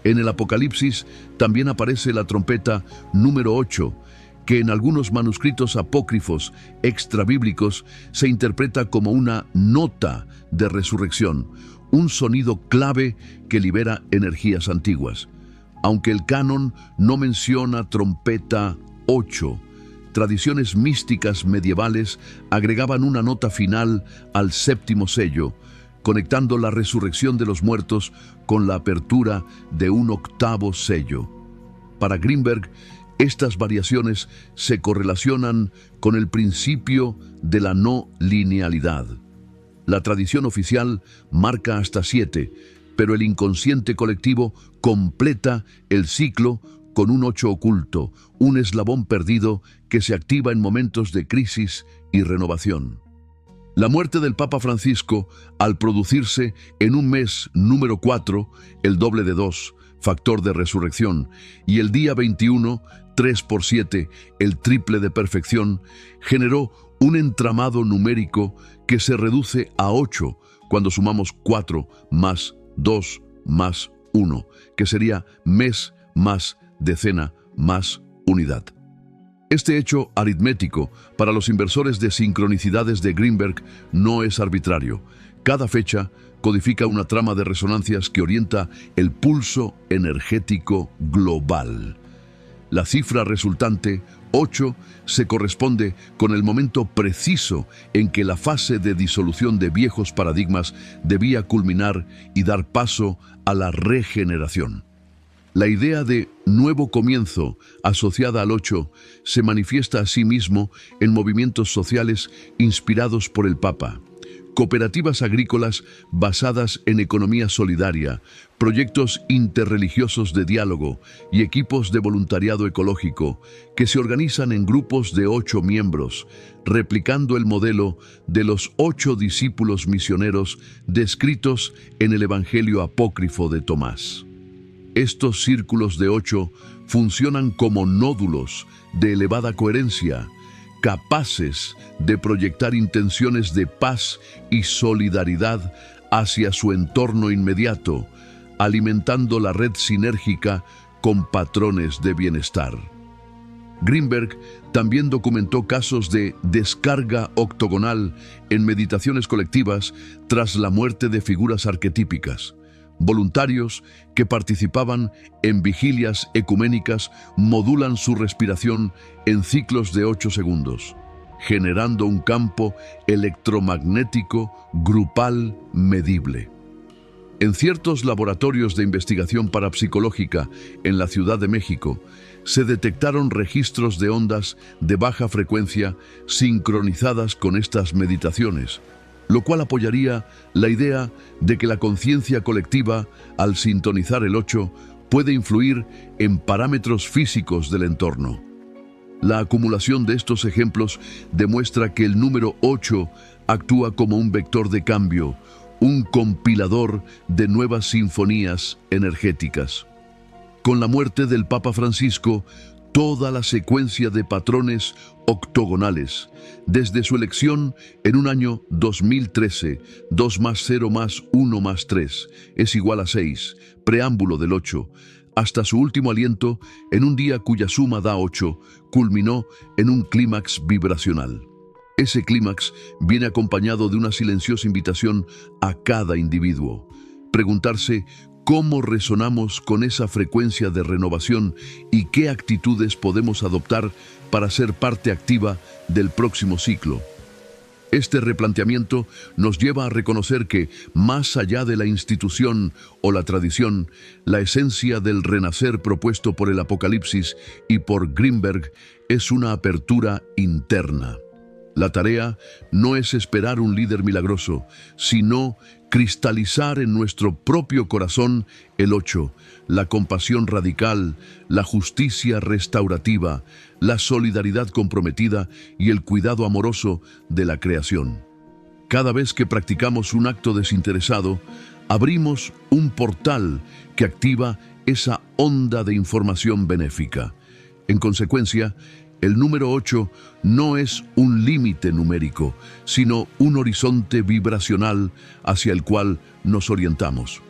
En el Apocalipsis también aparece la trompeta número 8, que en algunos manuscritos apócrifos extrabíblicos se interpreta como una nota de resurrección, un sonido clave que libera energías antiguas. Aunque el canon no menciona trompeta 8, tradiciones místicas medievales agregaban una nota final al séptimo sello, conectando la resurrección de los muertos con la apertura de un octavo sello. Para Greenberg, estas variaciones se correlacionan con el principio de la no linealidad. La tradición oficial marca hasta 7, pero el inconsciente colectivo completa el ciclo con un 8 oculto, un eslabón perdido que se activa en momentos de crisis y renovación. La muerte del Papa Francisco, al producirse en un mes número 4, el doble de 2, factor de resurrección, y el día 21, 3 por 7, el triple de perfección, generó un entramado numérico que se reduce a 8 cuando sumamos 4 más 2 más 1, que sería mes más decena más unidad. Este hecho aritmético para los inversores de sincronicidades de Greenberg no es arbitrario. Cada fecha codifica una trama de resonancias que orienta el pulso energético global. La cifra resultante, 8, se corresponde con el momento preciso en que la fase de disolución de viejos paradigmas debía culminar y dar paso a la regeneración. La idea de nuevo comienzo asociada al 8 se manifiesta a sí mismo en movimientos sociales inspirados por el Papa. Cooperativas agrícolas basadas en economía solidaria, proyectos interreligiosos de diálogo y equipos de voluntariado ecológico que se organizan en grupos de 8 miembros, replicando el modelo de los 8 discípulos misioneros descritos en el Evangelio apócrifo de Tomás. Estos círculos de 8 funcionan como nódulos de elevada coherencia, capaces de proyectar intenciones de paz y solidaridad hacia su entorno inmediato, alimentando la red sinérgica con patrones de bienestar. Greenberg también documentó casos de descarga octogonal en meditaciones colectivas tras la muerte de figuras arquetípicas. Voluntarios que participaban en vigilias ecuménicas modulan su respiración en ciclos de 8 segundos, generando un campo electromagnético grupal medible. En ciertos laboratorios de investigación parapsicológica en la Ciudad de México, se detectaron registros de ondas de baja frecuencia sincronizadas con estas meditaciones, lo cual apoyaría la idea de que la conciencia colectiva, al sintonizar el 8, puede influir en parámetros físicos del entorno. La acumulación de estos ejemplos demuestra que el número 8 actúa como un vector de cambio, un compilador de nuevas sinfonías energéticas. Con la muerte del Papa Francisco, toda la secuencia de patrones octogonales, desde su elección en un año 2013, 2 más 0 más 1 más 3 es igual a 6, preámbulo del 8, hasta su último aliento en un día cuya suma da 8, culminó en un clímax vibracional. Ese clímax viene acompañado de una silenciosa invitación a cada individuo. Preguntarse cómo resonamos con esa frecuencia de renovación y qué actitudes podemos adoptar para ser parte activa del próximo ciclo. Este replanteamiento nos lleva a reconocer que, más allá de la institución o la tradición, la esencia del renacer propuesto por el Apocalipsis y por Greenberg es una apertura interna. La tarea no es esperar un líder milagroso, sino cristalizar en nuestro propio corazón el 8, la compasión radical, la justicia restaurativa, la solidaridad comprometida y el cuidado amoroso de la creación. Cada vez que practicamos un acto desinteresado, abrimos un portal que activa esa onda de información benéfica. En consecuencia, el número 8 no es un límite numérico, sino un horizonte vibracional hacia el cual nos orientamos.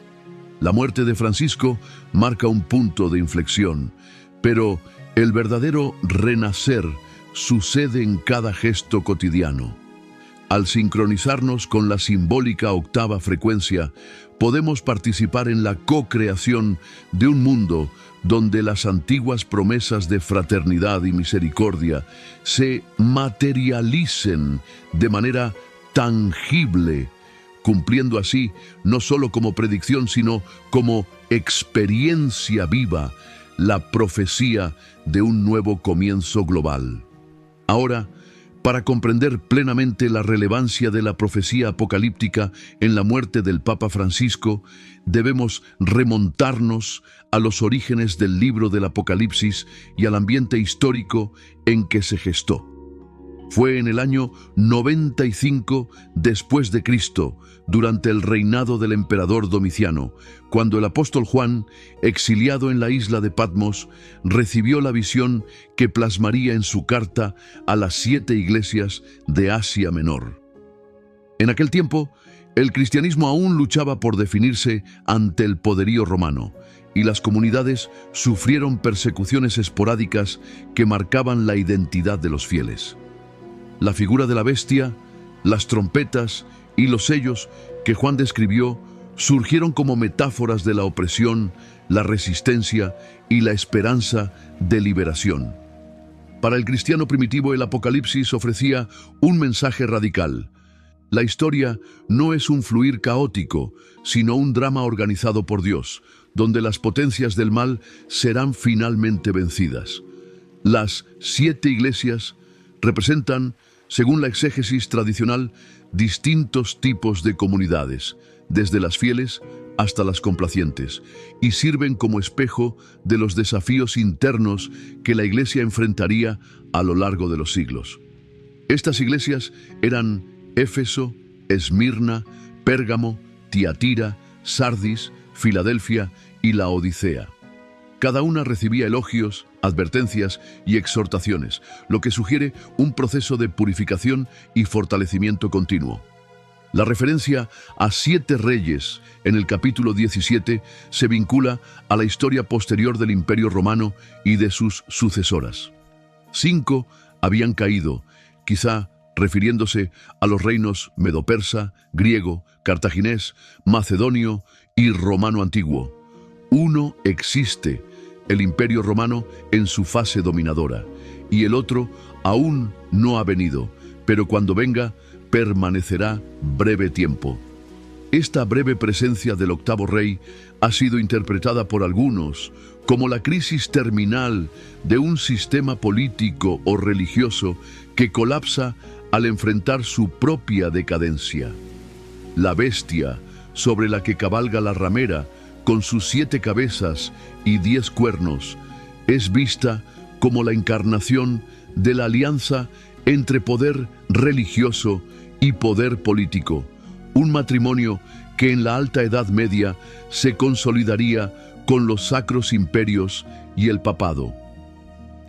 La muerte de Francisco marca un punto de inflexión, pero el verdadero renacer sucede en cada gesto cotidiano. Al sincronizarnos con la simbólica octava frecuencia, podemos participar en la co-creación de un mundo donde las antiguas promesas de fraternidad y misericordia se materialicen de manera tangible, cumpliendo así no solo como predicción, sino como experiencia viva, la profecía de un nuevo comienzo global. Ahora, para comprender plenamente la relevancia de la profecía apocalíptica en la muerte del Papa Francisco, debemos remontarnos a los orígenes del libro del Apocalipsis y al ambiente histórico en que se gestó. Fue en el año 95 después de Cristo, durante el reinado del emperador Domiciano, cuando el apóstol Juan, exiliado en la isla de Patmos, recibió la visión que plasmaría en su carta a las 7 iglesias de Asia Menor. En aquel tiempo, el cristianismo aún luchaba por definirse ante el poderío romano, y las comunidades sufrieron persecuciones esporádicas que marcaban la identidad de los fieles. La figura de la bestia, las trompetas y los sellos que Juan describió surgieron como metáforas de la opresión, la resistencia y la esperanza de liberación. Para el cristiano primitivo, el Apocalipsis ofrecía un mensaje radical. La historia no es un fluir caótico, sino un drama organizado por Dios, donde las potencias del mal serán finalmente vencidas. Las 7 iglesias representan, según la exégesis tradicional, distintos tipos de comunidades, desde las fieles hasta las complacientes, y sirven como espejo de los desafíos internos que la Iglesia enfrentaría a lo largo de los siglos. Estas iglesias eran Éfeso, Esmirna, Pérgamo, Tiatira, Sardis, Filadelfia y Laodicea. Cada una recibía elogios, advertencias y exhortaciones, lo que sugiere un proceso de purificación y fortalecimiento continuo. La referencia a 7 reyes en el capítulo 17 se vincula a la historia posterior del Imperio Romano y de sus sucesoras. 5 habían caído, quizá refiriéndose a los reinos medo-persa, griego, cartaginés, macedonio y romano antiguo. 1 existe, el Imperio Romano en su fase dominadora, y el otro aún no ha venido, pero cuando venga, permanecerá breve tiempo. Esta breve presencia del octavo rey ha sido interpretada por algunos como la crisis terminal de un sistema político o religioso que colapsa al enfrentar su propia decadencia. La bestia sobre la que cabalga la ramera, con sus 7 cabezas y 10 cuernos, es vista como la encarnación de la alianza entre poder religioso y poder político, un matrimonio que en la Alta Edad Media se consolidaría con los sacros imperios y el papado.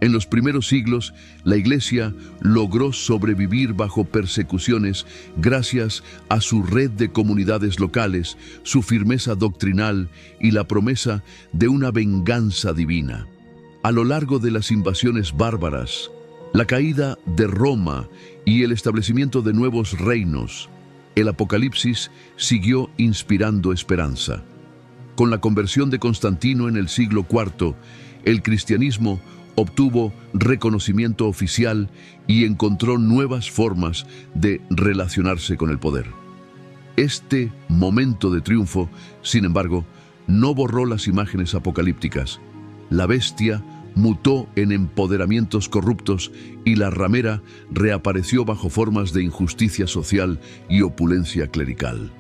En los primeros siglos, la Iglesia logró sobrevivir bajo persecuciones gracias a su red de comunidades locales, su firmeza doctrinal y la promesa de una venganza divina. A lo largo de las invasiones bárbaras, la caída de Roma y el establecimiento de nuevos reinos, el Apocalipsis siguió inspirando esperanza. Con la conversión de Constantino en el siglo IV, el cristianismo obtuvo reconocimiento oficial y encontró nuevas formas de relacionarse con el poder. Este momento de triunfo, sin embargo, no borró las imágenes apocalípticas. La bestia mutó en empoderamientos corruptos y la ramera reapareció bajo formas de injusticia social y opulencia clerical.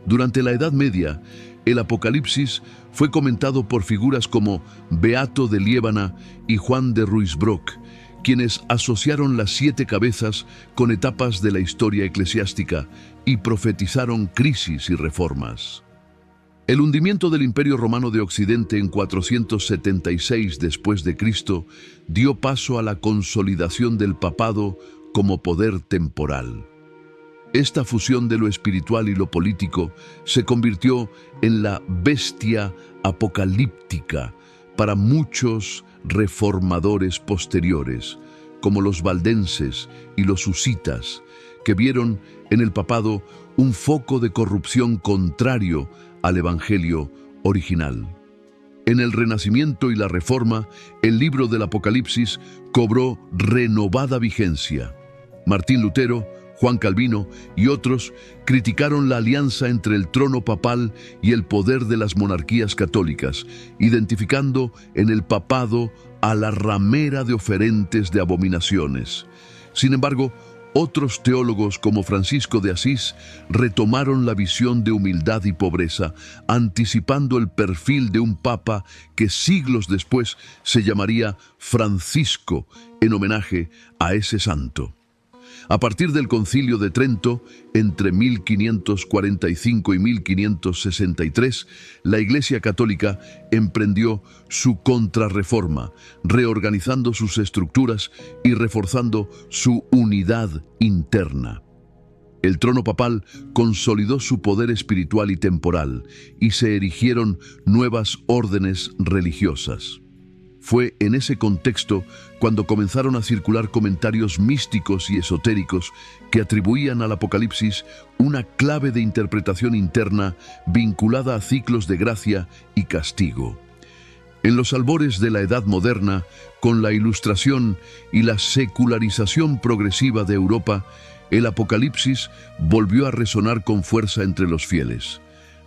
Durante la Edad Media, el Apocalipsis fue comentado por figuras como Beato de Liébana y Juan de Ruysbrock, quienes asociaron las 7 cabezas con etapas de la historia eclesiástica y profetizaron crisis y reformas. El hundimiento del Imperio Romano de Occidente en 476 después de Cristo dio paso a la consolidación del papado como poder temporal. Esta fusión de lo espiritual y lo político se convirtió en la bestia apocalíptica para muchos reformadores posteriores, como los valdenses y los husitas, que vieron en el papado un foco de corrupción contrario al evangelio original. En el Renacimiento y la Reforma, el libro del Apocalipsis cobró renovada vigencia. Martín Lutero, Juan Calvino y otros criticaron la alianza entre el trono papal y el poder de las monarquías católicas, identificando en el papado a la ramera de oferentes de abominaciones. Sin embargo, otros teólogos como Francisco de Asís retomaron la visión de humildad y pobreza, anticipando el perfil de un papa que siglos después se llamaría Francisco, en homenaje a ese santo. A partir del Concilio de Trento, entre 1545 y 1563, la Iglesia Católica emprendió su contrarreforma, reorganizando sus estructuras y reforzando su unidad interna. El trono papal consolidó su poder espiritual y temporal, y se erigieron nuevas órdenes religiosas. Fue en ese contexto cuando comenzaron a circular comentarios místicos y esotéricos que atribuían al Apocalipsis una clave de interpretación interna vinculada a ciclos de gracia y castigo. En los albores de la Edad Moderna, con la Ilustración y la secularización progresiva de Europa, el Apocalipsis volvió a resonar con fuerza entre los fieles.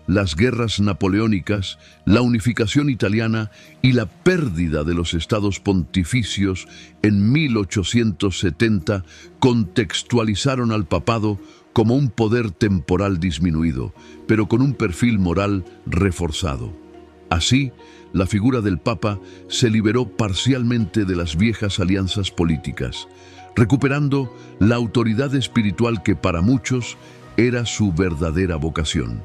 Las guerras napoleónicas, la unificación italiana y la pérdida de los estados pontificios en 1870 contextualizaron al papado como un poder temporal disminuido, pero con un perfil moral reforzado. Así, la figura del Papa se liberó parcialmente de las viejas alianzas políticas, recuperando la autoridad espiritual que para muchos era su verdadera vocación.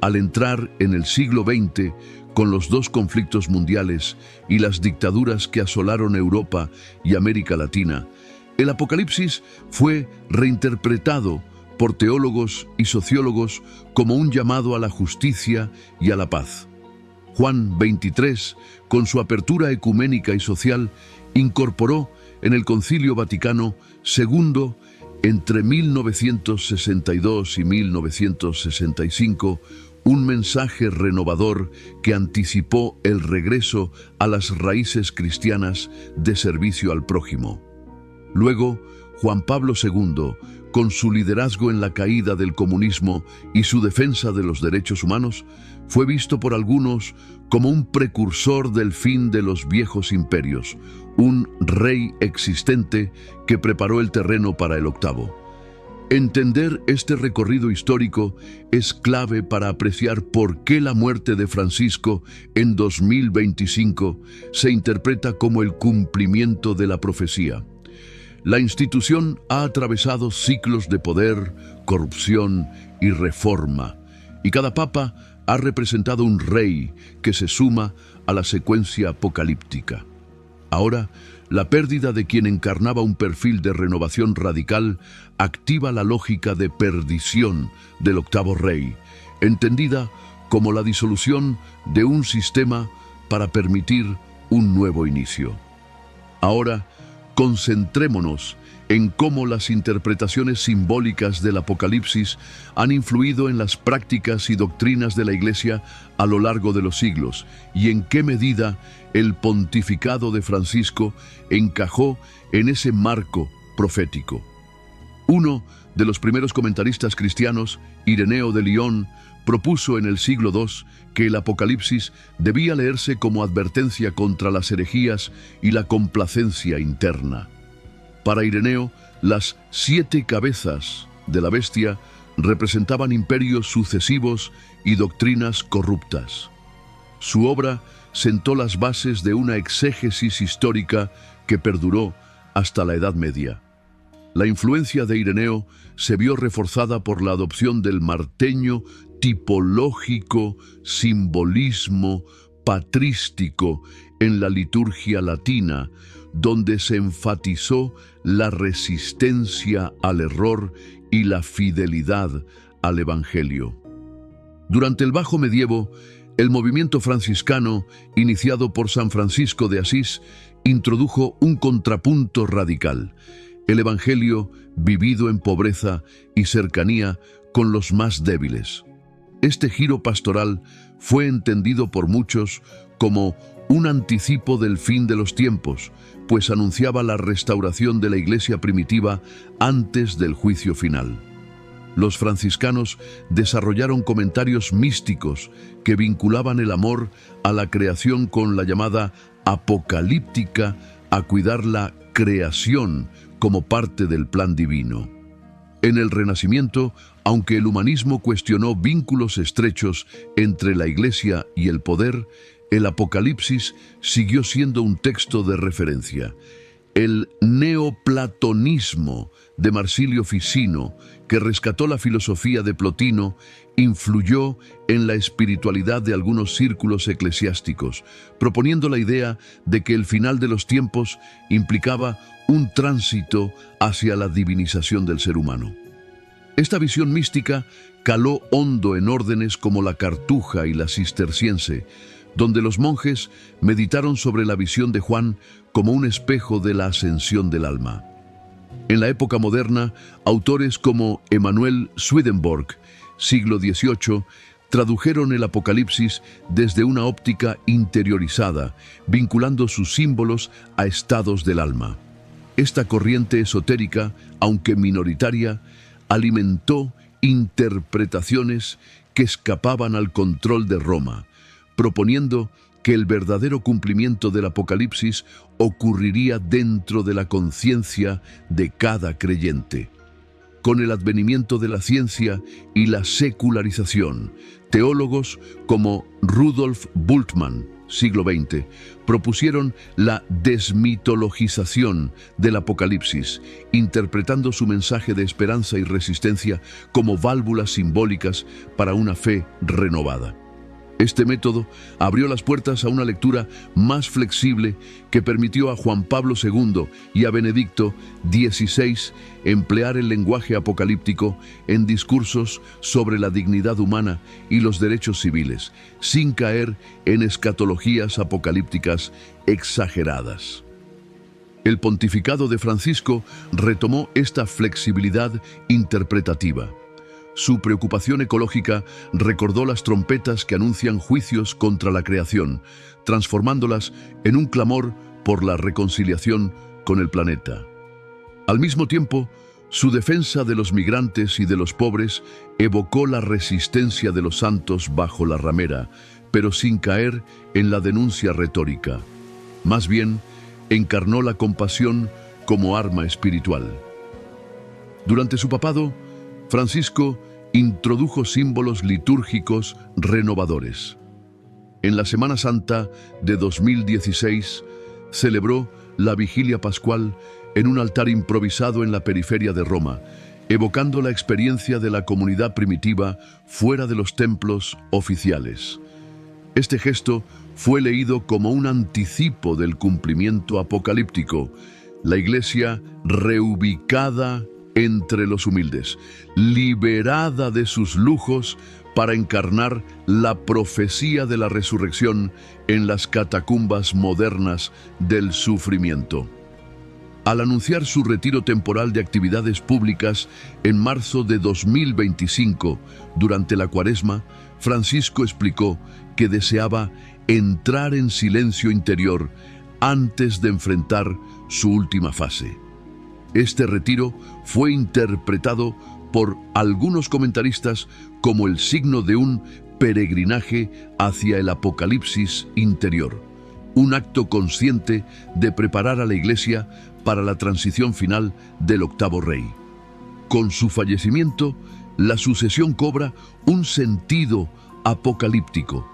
Al entrar en el siglo XX, con los 2 conflictos mundiales y las dictaduras que asolaron Europa y América Latina, el Apocalipsis fue reinterpretado por teólogos y sociólogos como un llamado a la justicia y a la paz. Juan 23, con su apertura ecuménica y social, incorporó en el Concilio Vaticano II, entre 1962 y 1965, un mensaje renovador que anticipó el regreso a las raíces cristianas de servicio al prójimo. Luego, Juan Pablo II, con su liderazgo en la caída del comunismo y su defensa de los derechos humanos, fue visto por algunos como un precursor del fin de los viejos imperios, un rey existente que preparó el terreno para el octavo. Entender este recorrido histórico es clave para apreciar por qué la muerte de Francisco en 2025 se interpreta como el cumplimiento de la profecía. La institución ha atravesado ciclos de poder, corrupción y reforma, y cada papa ha representado un rey que se suma a la secuencia apocalíptica. Ahora, la pérdida de quien encarnaba un perfil de renovación radical activa la lógica de perdición del octavo rey, entendida como la disolución de un sistema para permitir un nuevo inicio. Ahora, concentrémonos en cómo las interpretaciones simbólicas del Apocalipsis han influido en las prácticas y doctrinas de la Iglesia a lo largo de los siglos y en qué medida el pontificado de Francisco encajó en ese marco profético. Uno de los primeros comentaristas cristianos, Ireneo de Lyon, propuso en el siglo II que el Apocalipsis debía leerse como advertencia contra las herejías y la complacencia interna. Para Ireneo, las 7 cabezas de la bestia representaban imperios sucesivos y doctrinas corruptas. Su obra sentó las bases de una exégesis histórica que perduró hasta la Edad Media. La influencia de Ireneo se vio reforzada por la adopción del marteño tipológico simbolismo patrístico en la liturgia latina, donde se enfatizó la resistencia al error y la fidelidad al Evangelio. Durante el Bajo Medievo, el movimiento franciscano, iniciado por San Francisco de Asís, introdujo un contrapunto radical: el Evangelio vivido en pobreza y cercanía con los más débiles. Este giro pastoral fue entendido por muchos como un anticipo del fin de los tiempos, pues anunciaba la restauración de la Iglesia primitiva antes del juicio final. Los franciscanos desarrollaron comentarios místicos que vinculaban el amor a la creación con la llamada apocalíptica a cuidar la creación como parte del plan divino. En el Renacimiento, aunque el humanismo cuestionó vínculos estrechos entre la Iglesia y el poder, el Apocalipsis siguió siendo un texto de referencia. El neoplatonismo de Marsilio Ficino, que rescató la filosofía de Plotino, influyó en la espiritualidad de algunos círculos eclesiásticos, proponiendo la idea de que el final de los tiempos implicaba un tránsito hacia la divinización del ser humano. Esta visión mística caló hondo en órdenes como la Cartuja y la Cisterciense, donde los monjes meditaron sobre la visión de Juan como un espejo de la ascensión del alma. En la época moderna, autores como Emanuel Swedenborg, siglo XVIII, tradujeron el Apocalipsis desde una óptica interiorizada, vinculando sus símbolos a estados del alma. Esta corriente esotérica, aunque minoritaria, alimentó interpretaciones que escapaban al control de Roma, proponiendo que el verdadero cumplimiento del Apocalipsis ocurriría dentro de la conciencia de cada creyente. Con el advenimiento de la ciencia y la secularización, teólogos como Rudolf Bultmann, siglo XX, propusieron la desmitologización del Apocalipsis, interpretando su mensaje de esperanza y resistencia como válvulas simbólicas para una fe renovada. Este método abrió las puertas a una lectura más flexible que permitió a Juan Pablo II y a Benedicto XVI emplear el lenguaje apocalíptico en discursos sobre la dignidad humana y los derechos civiles, sin caer en escatologías apocalípticas exageradas. El pontificado de Francisco retomó esta flexibilidad interpretativa. Su preocupación ecológica recordó las trompetas que anuncian juicios contra la creación, transformándolas en un clamor por la reconciliación con el planeta. Al mismo tiempo, su defensa de los migrantes y de los pobres evocó la resistencia de los santos bajo la ramera, pero sin caer en la denuncia retórica. Más bien, encarnó la compasión como arma espiritual. Durante su papado, Francisco introdujo símbolos litúrgicos renovadores. En la Semana Santa de 2016, celebró la Vigilia Pascual en un altar improvisado en la periferia de Roma, evocando la experiencia de la comunidad primitiva fuera de los templos oficiales. Este gesto fue leído como un anticipo del cumplimiento apocalíptico, la Iglesia reubicada entre los humildes, liberada de sus lujos para encarnar la profecía de la resurrección en las catacumbas modernas del sufrimiento. Al anunciar su retiro temporal de actividades públicas en marzo de 2025, durante la Cuaresma, Francisco explicó que deseaba entrar en silencio interior antes de enfrentar su última fase. Este retiro fue interpretado por algunos comentaristas como el signo de un peregrinaje hacia el apocalipsis interior, un acto consciente de preparar a la Iglesia para la transición final del octavo rey. Con su fallecimiento, la sucesión cobra un sentido apocalíptico.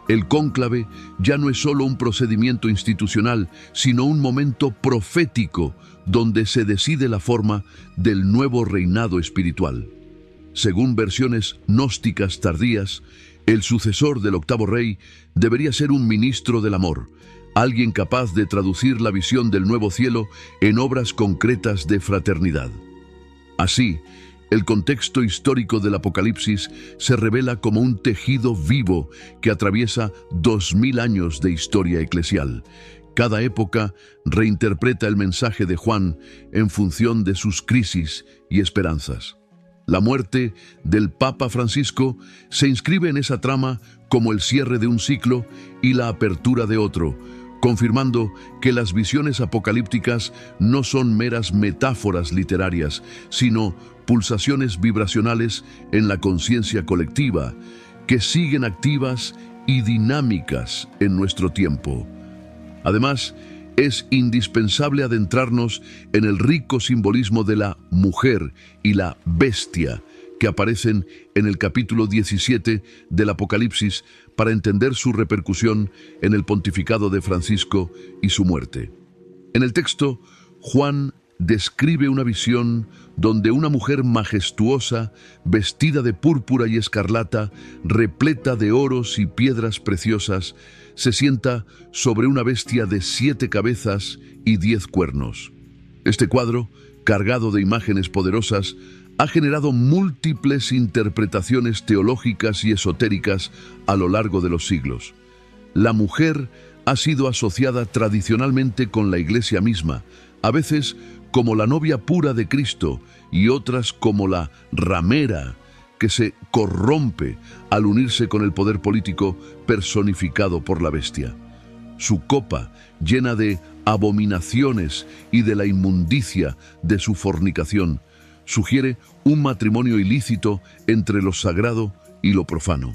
El cónclave ya no es solo un procedimiento institucional, sino un momento profético donde se decide la forma del nuevo reinado espiritual. Según versiones gnósticas tardías, el sucesor del octavo rey debería ser un ministro del amor, alguien capaz de traducir la visión del nuevo cielo en obras concretas de fraternidad. Así, el contexto histórico del Apocalipsis se revela como un tejido vivo que atraviesa 2000 años de historia eclesial. Cada época reinterpreta el mensaje de Juan en función de sus crisis y esperanzas. La muerte del Papa Francisco se inscribe en esa trama como el cierre de un ciclo y la apertura de otro, confirmando que las visiones apocalípticas no son meras metáforas literarias, sino pulsaciones vibracionales en la conciencia colectiva, que siguen activas y dinámicas en nuestro tiempo. Además, es indispensable adentrarnos en el rico simbolismo de la mujer y la bestia que aparecen en el capítulo 17 del Apocalipsis para entender su repercusión en el pontificado de Francisco y su muerte. En el texto, Juan describe una visión donde una mujer majestuosa, vestida de púrpura y escarlata, repleta de oros y piedras preciosas, se sienta sobre una bestia de 7 cabezas y 10 cuernos. Este cuadro, cargado de imágenes poderosas, ha generado múltiples interpretaciones teológicas y esotéricas a lo largo de los siglos. La mujer ha sido asociada tradicionalmente con la Iglesia misma, a veces como la novia pura de Cristo y otras como la ramera, que se corrompe al unirse con el poder político personificado por la bestia. Su copa, llena de abominaciones y de la inmundicia de su fornicación, sugiere un matrimonio ilícito entre lo sagrado y lo profano.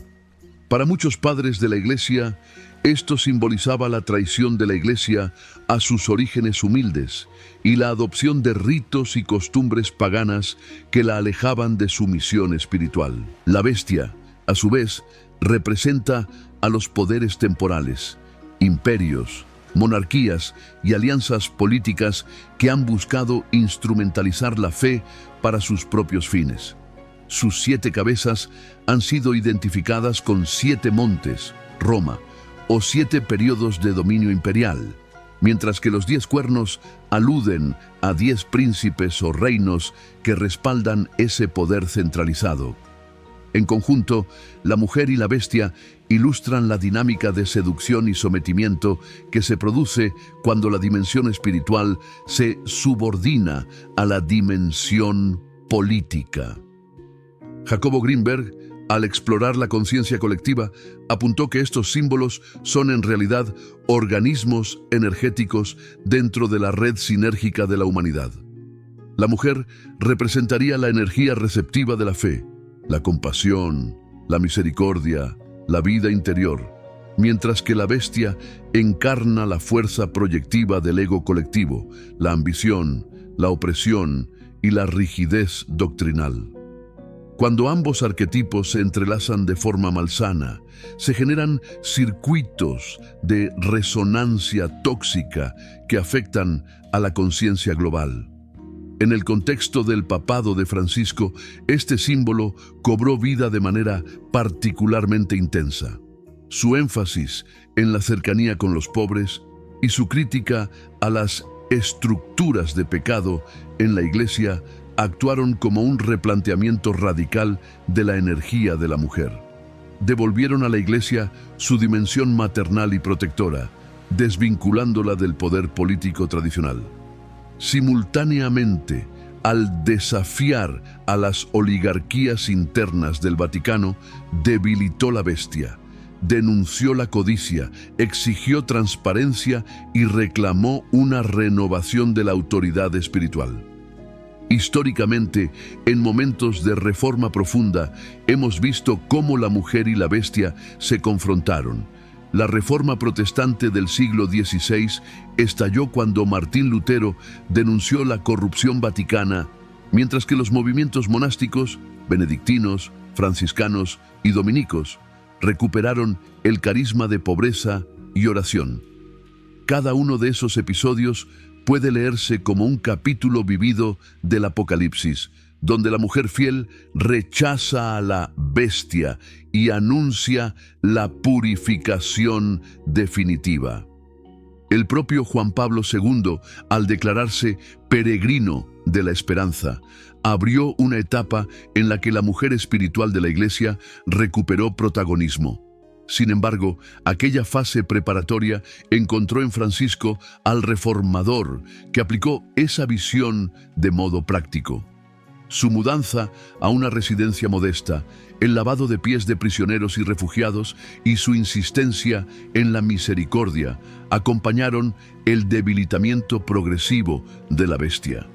Para muchos padres de la Iglesia, esto simbolizaba la traición de la Iglesia a sus orígenes humildes y la adopción de ritos y costumbres paganas que la alejaban de su misión espiritual. La bestia, a su vez, representa a los poderes temporales, imperios, monarquías y alianzas políticas que han buscado instrumentalizar la fe para sus propios fines. Sus 7 cabezas han sido identificadas con 7 montes, Roma, o 7 periodos de dominio imperial, mientras que los 10 cuernos aluden a 10 príncipes o reinos que respaldan ese poder centralizado. En conjunto, la mujer y la bestia ilustran la dinámica de seducción y sometimiento que se produce cuando la dimensión espiritual se subordina a la dimensión política. Jacobo Greenberg, al explorar la conciencia colectiva, apuntó que estos símbolos son en realidad organismos energéticos dentro de la red sinérgica de la humanidad. La mujer representaría la energía receptiva de la fe, la compasión, la misericordia, la vida interior, mientras que la bestia encarna la fuerza proyectiva del ego colectivo, la ambición, la opresión y la rigidez doctrinal. Cuando ambos arquetipos se entrelazan de forma malsana, se generan circuitos de resonancia tóxica que afectan a la conciencia global. En el contexto del papado de Francisco, este símbolo cobró vida de manera particularmente intensa. Su énfasis en la cercanía con los pobres y su crítica a las estructuras de pecado en la Iglesia actuaron como un replanteamiento radical de la energía de la mujer. Devolvieron a la Iglesia su dimensión maternal y protectora, desvinculándola del poder político tradicional. Simultáneamente, al desafiar a las oligarquías internas del Vaticano, debilitó la bestia, denunció la codicia, exigió transparencia y reclamó una renovación de la autoridad espiritual. Históricamente, en momentos de reforma profunda, hemos visto cómo la mujer y la bestia se confrontaron. La reforma protestante del siglo XVI estalló cuando Martín Lutero denunció la corrupción vaticana mientras que los movimientos monásticos, benedictinos, franciscanos y dominicos, recuperaron el carisma de pobreza y oración. Cada uno de esos episodios puede leerse como un capítulo vivido del Apocalipsis, donde la mujer fiel rechaza a la bestia y anuncia la purificación definitiva. El propio Juan Pablo II, al declararse peregrino de la esperanza, abrió una etapa en la que la mujer espiritual de la Iglesia recuperó protagonismo. Sin embargo, aquella fase preparatoria encontró en Francisco al reformador que aplicó esa visión de modo práctico. Su mudanza a una residencia modesta, el lavado de pies de prisioneros y refugiados y su insistencia en la misericordia acompañaron el debilitamiento progresivo de la bestia.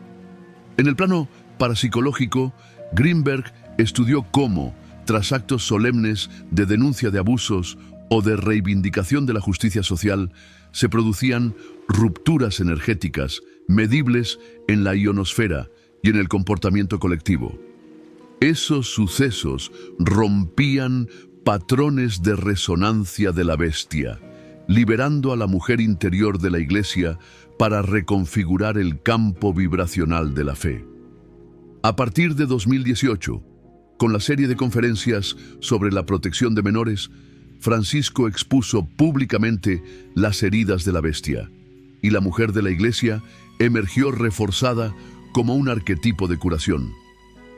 En el plano parapsicológico, Greenberg estudió cómo, tras actos solemnes de denuncia de abusos o de reivindicación de la justicia social, se producían rupturas energéticas medibles en la ionosfera y en el comportamiento colectivo. Esos sucesos rompían patrones de resonancia de la bestia, liberando a la mujer interior de la Iglesia para reconfigurar el campo vibracional de la fe. A partir de 2018, con la serie de conferencias sobre la protección de menores, Francisco expuso públicamente las heridas de la bestia, y la mujer de la Iglesia emergió reforzada como un arquetipo de curación.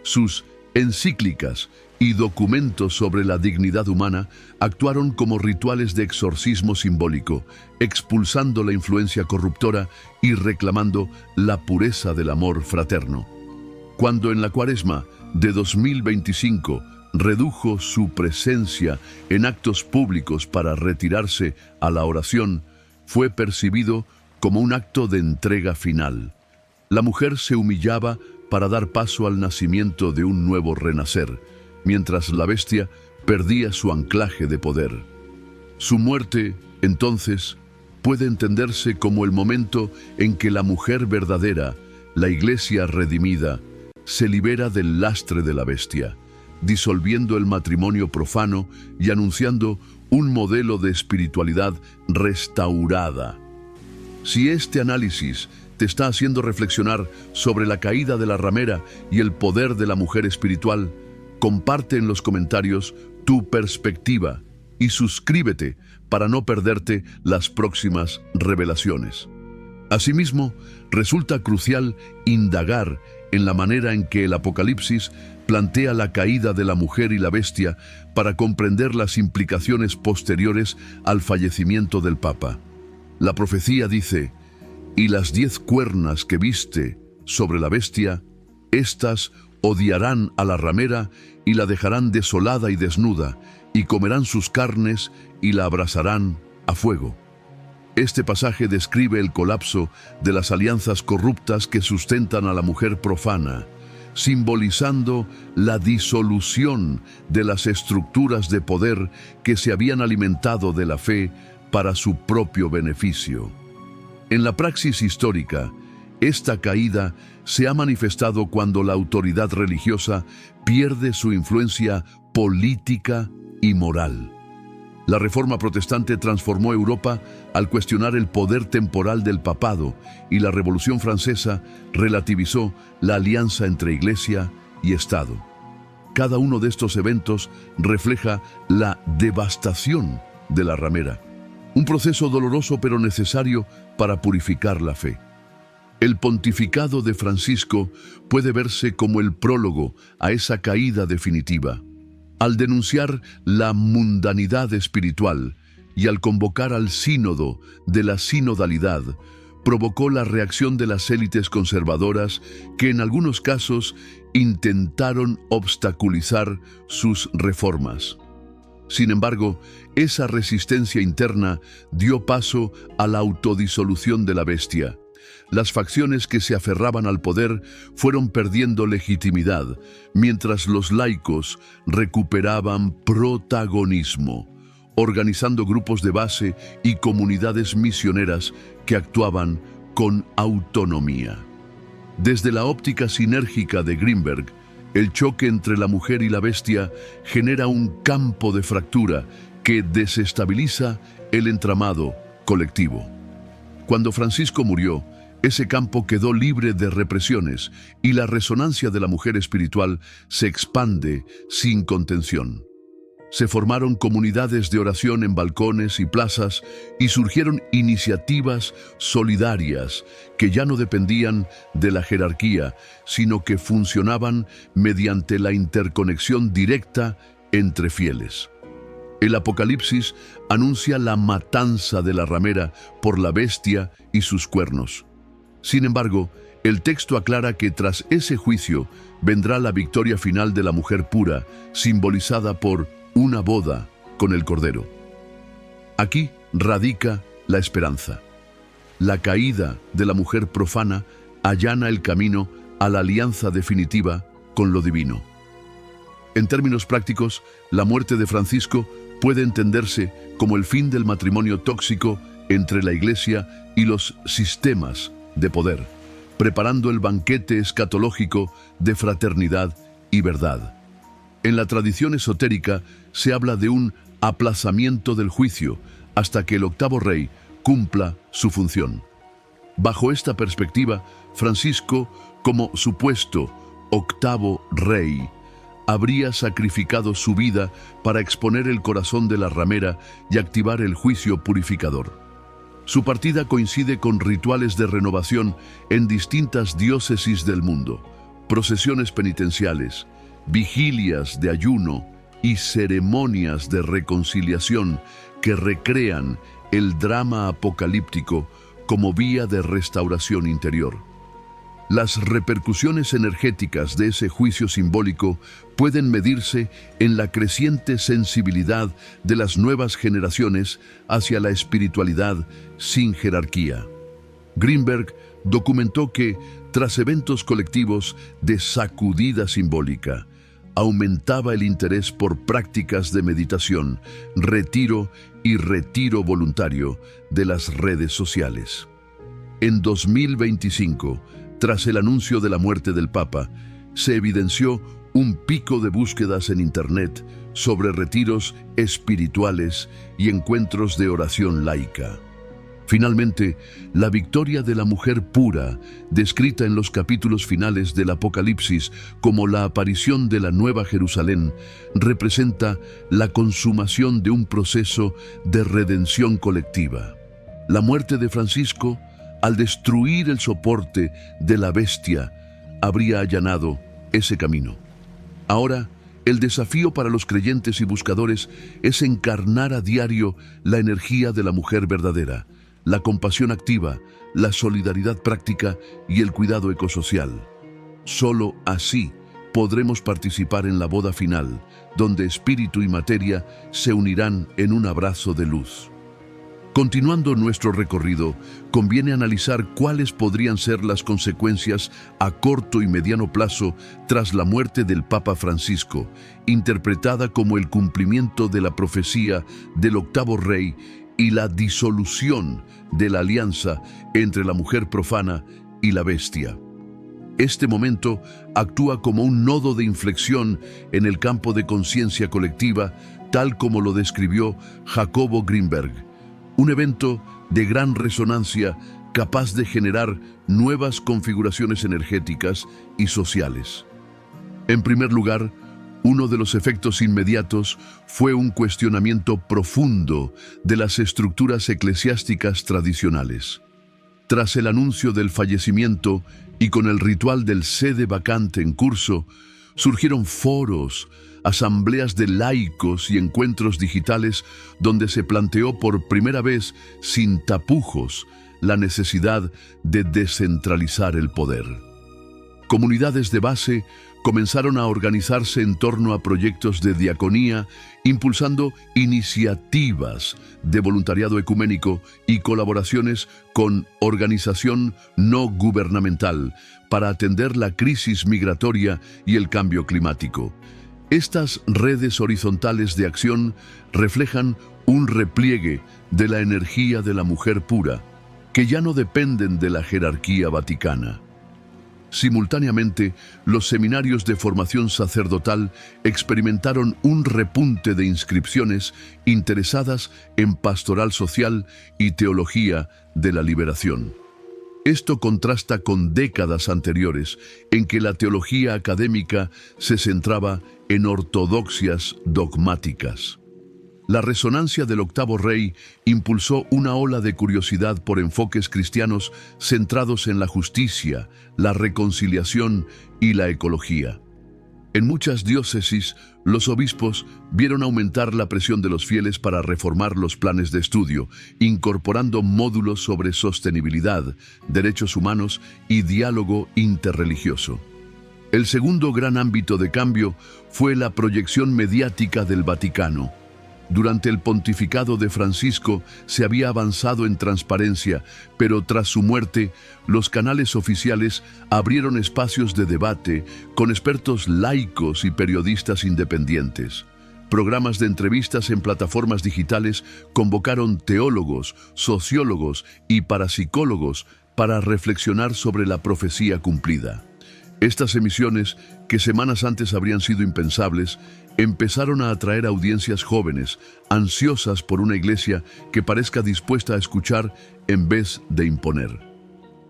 Sus encíclicas y documentos sobre la dignidad humana actuaron como rituales de exorcismo simbólico, expulsando la influencia corruptora y reclamando la pureza del amor fraterno. Cuando en la Cuaresma de 2025 redujo su presencia en actos públicos para retirarse a la oración, fue percibido como un acto de entrega final. La mujer se humillaba para dar paso al nacimiento de un nuevo renacer, mientras la bestia perdía su anclaje de poder. Su muerte, entonces, puede entenderse como el momento en que la mujer verdadera, la Iglesia redimida, se libera del lastre de la bestia, disolviendo el matrimonio profano y anunciando un modelo de espiritualidad restaurada. Si este análisis te está haciendo reflexionar sobre la caída de la ramera y el poder de la mujer espiritual, comparte en los comentarios tu perspectiva y suscríbete para no perderte las próximas revelaciones. Asimismo, resulta crucial indagar en la manera en que el Apocalipsis plantea la caída de la mujer y la bestia para comprender las implicaciones posteriores al fallecimiento del Papa. La profecía dice: «Y las 10 cuernas que viste sobre la bestia, éstas odiarán a la ramera y la dejarán desolada y desnuda, y comerán sus carnes y la abrasarán a fuego». Este pasaje describe el colapso de las alianzas corruptas que sustentan a la mujer profana, simbolizando la disolución de las estructuras de poder que se habían alimentado de la fe para su propio beneficio. En la praxis histórica, esta caída se ha manifestado cuando la autoridad religiosa pierde su influencia política y moral. La Reforma protestante transformó Europa al cuestionar el poder temporal del papado, y la Revolución Francesa relativizó la alianza entre Iglesia y Estado. Cada uno de estos eventos refleja la devastación de la ramera, un proceso doloroso pero necesario para purificar la fe. El pontificado de Francisco puede verse como el prólogo a esa caída definitiva. Al denunciar la mundanidad espiritual y al convocar al sínodo de la sinodalidad, provocó la reacción de las élites conservadoras que en algunos casos intentaron obstaculizar sus reformas. Sin embargo, esa resistencia interna dio paso a la autodisolución de la bestia. Las facciones que se aferraban al poder fueron perdiendo legitimidad, mientras los laicos recuperaban protagonismo, organizando grupos de base y comunidades misioneras que actuaban con autonomía. Desde la óptica sinérgica de Greenberg, el choque entre la mujer y la bestia genera un campo de fractura que desestabiliza el entramado colectivo. Cuando Francisco murió, ese campo quedó libre de represiones y la resonancia de la mujer espiritual se expande sin contención. Se formaron comunidades de oración en balcones y plazas y surgieron iniciativas solidarias que ya no dependían de la jerarquía, sino que funcionaban mediante la interconexión directa entre fieles. El Apocalipsis anuncia la matanza de la ramera por la bestia y sus cuernos. Sin embargo, el texto aclara que tras ese juicio vendrá la victoria final de la mujer pura, simbolizada por una boda con el Cordero. Aquí radica la esperanza. La caída de la mujer profana allana el camino a la alianza definitiva con lo divino. En términos prácticos, la muerte de Francisco puede entenderse como el fin del matrimonio tóxico entre la Iglesia y los sistemas de poder, preparando el banquete escatológico de fraternidad y verdad. En la tradición esotérica se habla de un aplazamiento del juicio hasta que el octavo rey cumpla su función. Bajo esta perspectiva, Francisco, como supuesto octavo rey, habría sacrificado su vida para exponer el corazón de la ramera y activar el juicio purificador. Su partida coincide con rituales de renovación en distintas diócesis del mundo, procesiones penitenciales, vigilias de ayuno y ceremonias de reconciliación que recrean el drama apocalíptico como vía de restauración interior. Las repercusiones energéticas de ese juicio simbólico pueden medirse en la creciente sensibilidad de las nuevas generaciones hacia la espiritualidad sin jerarquía. Greenberg documentó que, tras eventos colectivos de sacudida simbólica, aumentaba el interés por prácticas de meditación, retiro y retiro voluntario de las redes sociales. En 2025, tras el anuncio de la muerte del Papa, se evidenció un pico de búsquedas en Internet sobre retiros espirituales y encuentros de oración laica. Finalmente, la victoria de la mujer pura, descrita en los capítulos finales del Apocalipsis como la aparición de la Nueva Jerusalén, representa la consumación de un proceso de redención colectiva. La muerte de Francisco, al destruir el soporte de la bestia, habría allanado ese camino. Ahora, el desafío para los creyentes y buscadores es encarnar a diario la energía de la mujer verdadera, la compasión activa, la solidaridad práctica y el cuidado ecosocial. Solo así podremos participar en la boda final, donde espíritu y materia se unirán en un abrazo de luz. Continuando nuestro recorrido, conviene analizar cuáles podrían ser las consecuencias a corto y mediano plazo tras la muerte del Papa Francisco, interpretada como el cumplimiento de la profecía del octavo rey y la disolución de la alianza entre la mujer profana y la bestia. Este momento actúa como un nodo de inflexión en el campo de conciencia colectiva, tal como lo describió Jacobo Greenberg. Un evento de gran resonancia capaz de generar nuevas configuraciones energéticas y sociales. En primer lugar, uno de los efectos inmediatos fue un cuestionamiento profundo de las estructuras eclesiásticas tradicionales. Tras el anuncio del fallecimiento y con el ritual del sede vacante en curso, surgieron foros, asambleas de laicos y encuentros digitales donde se planteó por primera vez, sin tapujos, la necesidad de descentralizar el poder. Comunidades de base comenzaron a organizarse en torno a proyectos de diaconía, impulsando iniciativas de voluntariado ecuménico y colaboraciones con organización no gubernamental para atender la crisis migratoria y el cambio climático. Estas redes horizontales de acción reflejan un repliegue de la energía de la mujer pura, que ya no dependen de la jerarquía vaticana. Simultáneamente, los seminarios de formación sacerdotal experimentaron un repunte de inscripciones interesadas en pastoral social y teología de la liberación. Esto contrasta con décadas anteriores, en que la teología académica se centraba en ortodoxias dogmáticas. La resonancia del octavo rey impulsó una ola de curiosidad por enfoques cristianos centrados en la justicia, la reconciliación y la ecología. En muchas diócesis, los obispos vieron aumentar la presión de los fieles para reformar los planes de estudio, incorporando módulos sobre sostenibilidad, derechos humanos y diálogo interreligioso. El segundo gran ámbito de cambio fue la proyección mediática del Vaticano. Durante el pontificado de Francisco se había avanzado en transparencia, pero tras su muerte, los canales oficiales abrieron espacios de debate con expertos laicos y periodistas independientes. Programas de entrevistas en plataformas digitales convocaron teólogos, sociólogos y parapsicólogos para reflexionar sobre la profecía cumplida. Estas emisiones, que semanas antes habrían sido impensables, empezaron a atraer audiencias jóvenes, ansiosas por una iglesia que parezca dispuesta a escuchar en vez de imponer.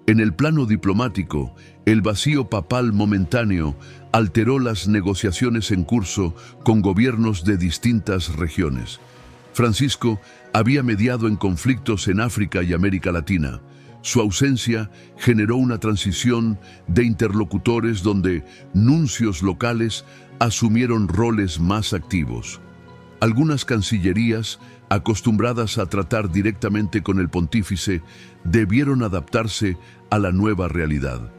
En el plano diplomático, el vacío papal momentáneo alteró las negociaciones en curso con gobiernos de distintas regiones. Francisco había mediado en conflictos en África y América Latina. Su ausencia generó una transición de interlocutores donde nuncios locales asumieron roles más activos. Algunas cancillerías, acostumbradas a tratar directamente con el pontífice, debieron adaptarse a la nueva realidad.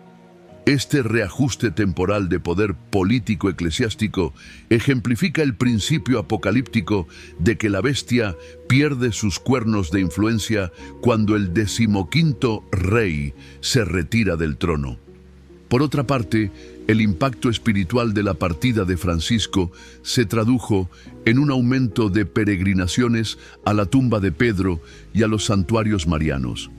Este reajuste temporal de poder político-eclesiástico ejemplifica el principio apocalíptico de que la bestia pierde sus cuernos de influencia cuando el 15º rey se retira del trono. Por otra parte, el impacto espiritual de la partida de Francisco se tradujo en un aumento de peregrinaciones a la tumba de Pedro y a los santuarios marianos.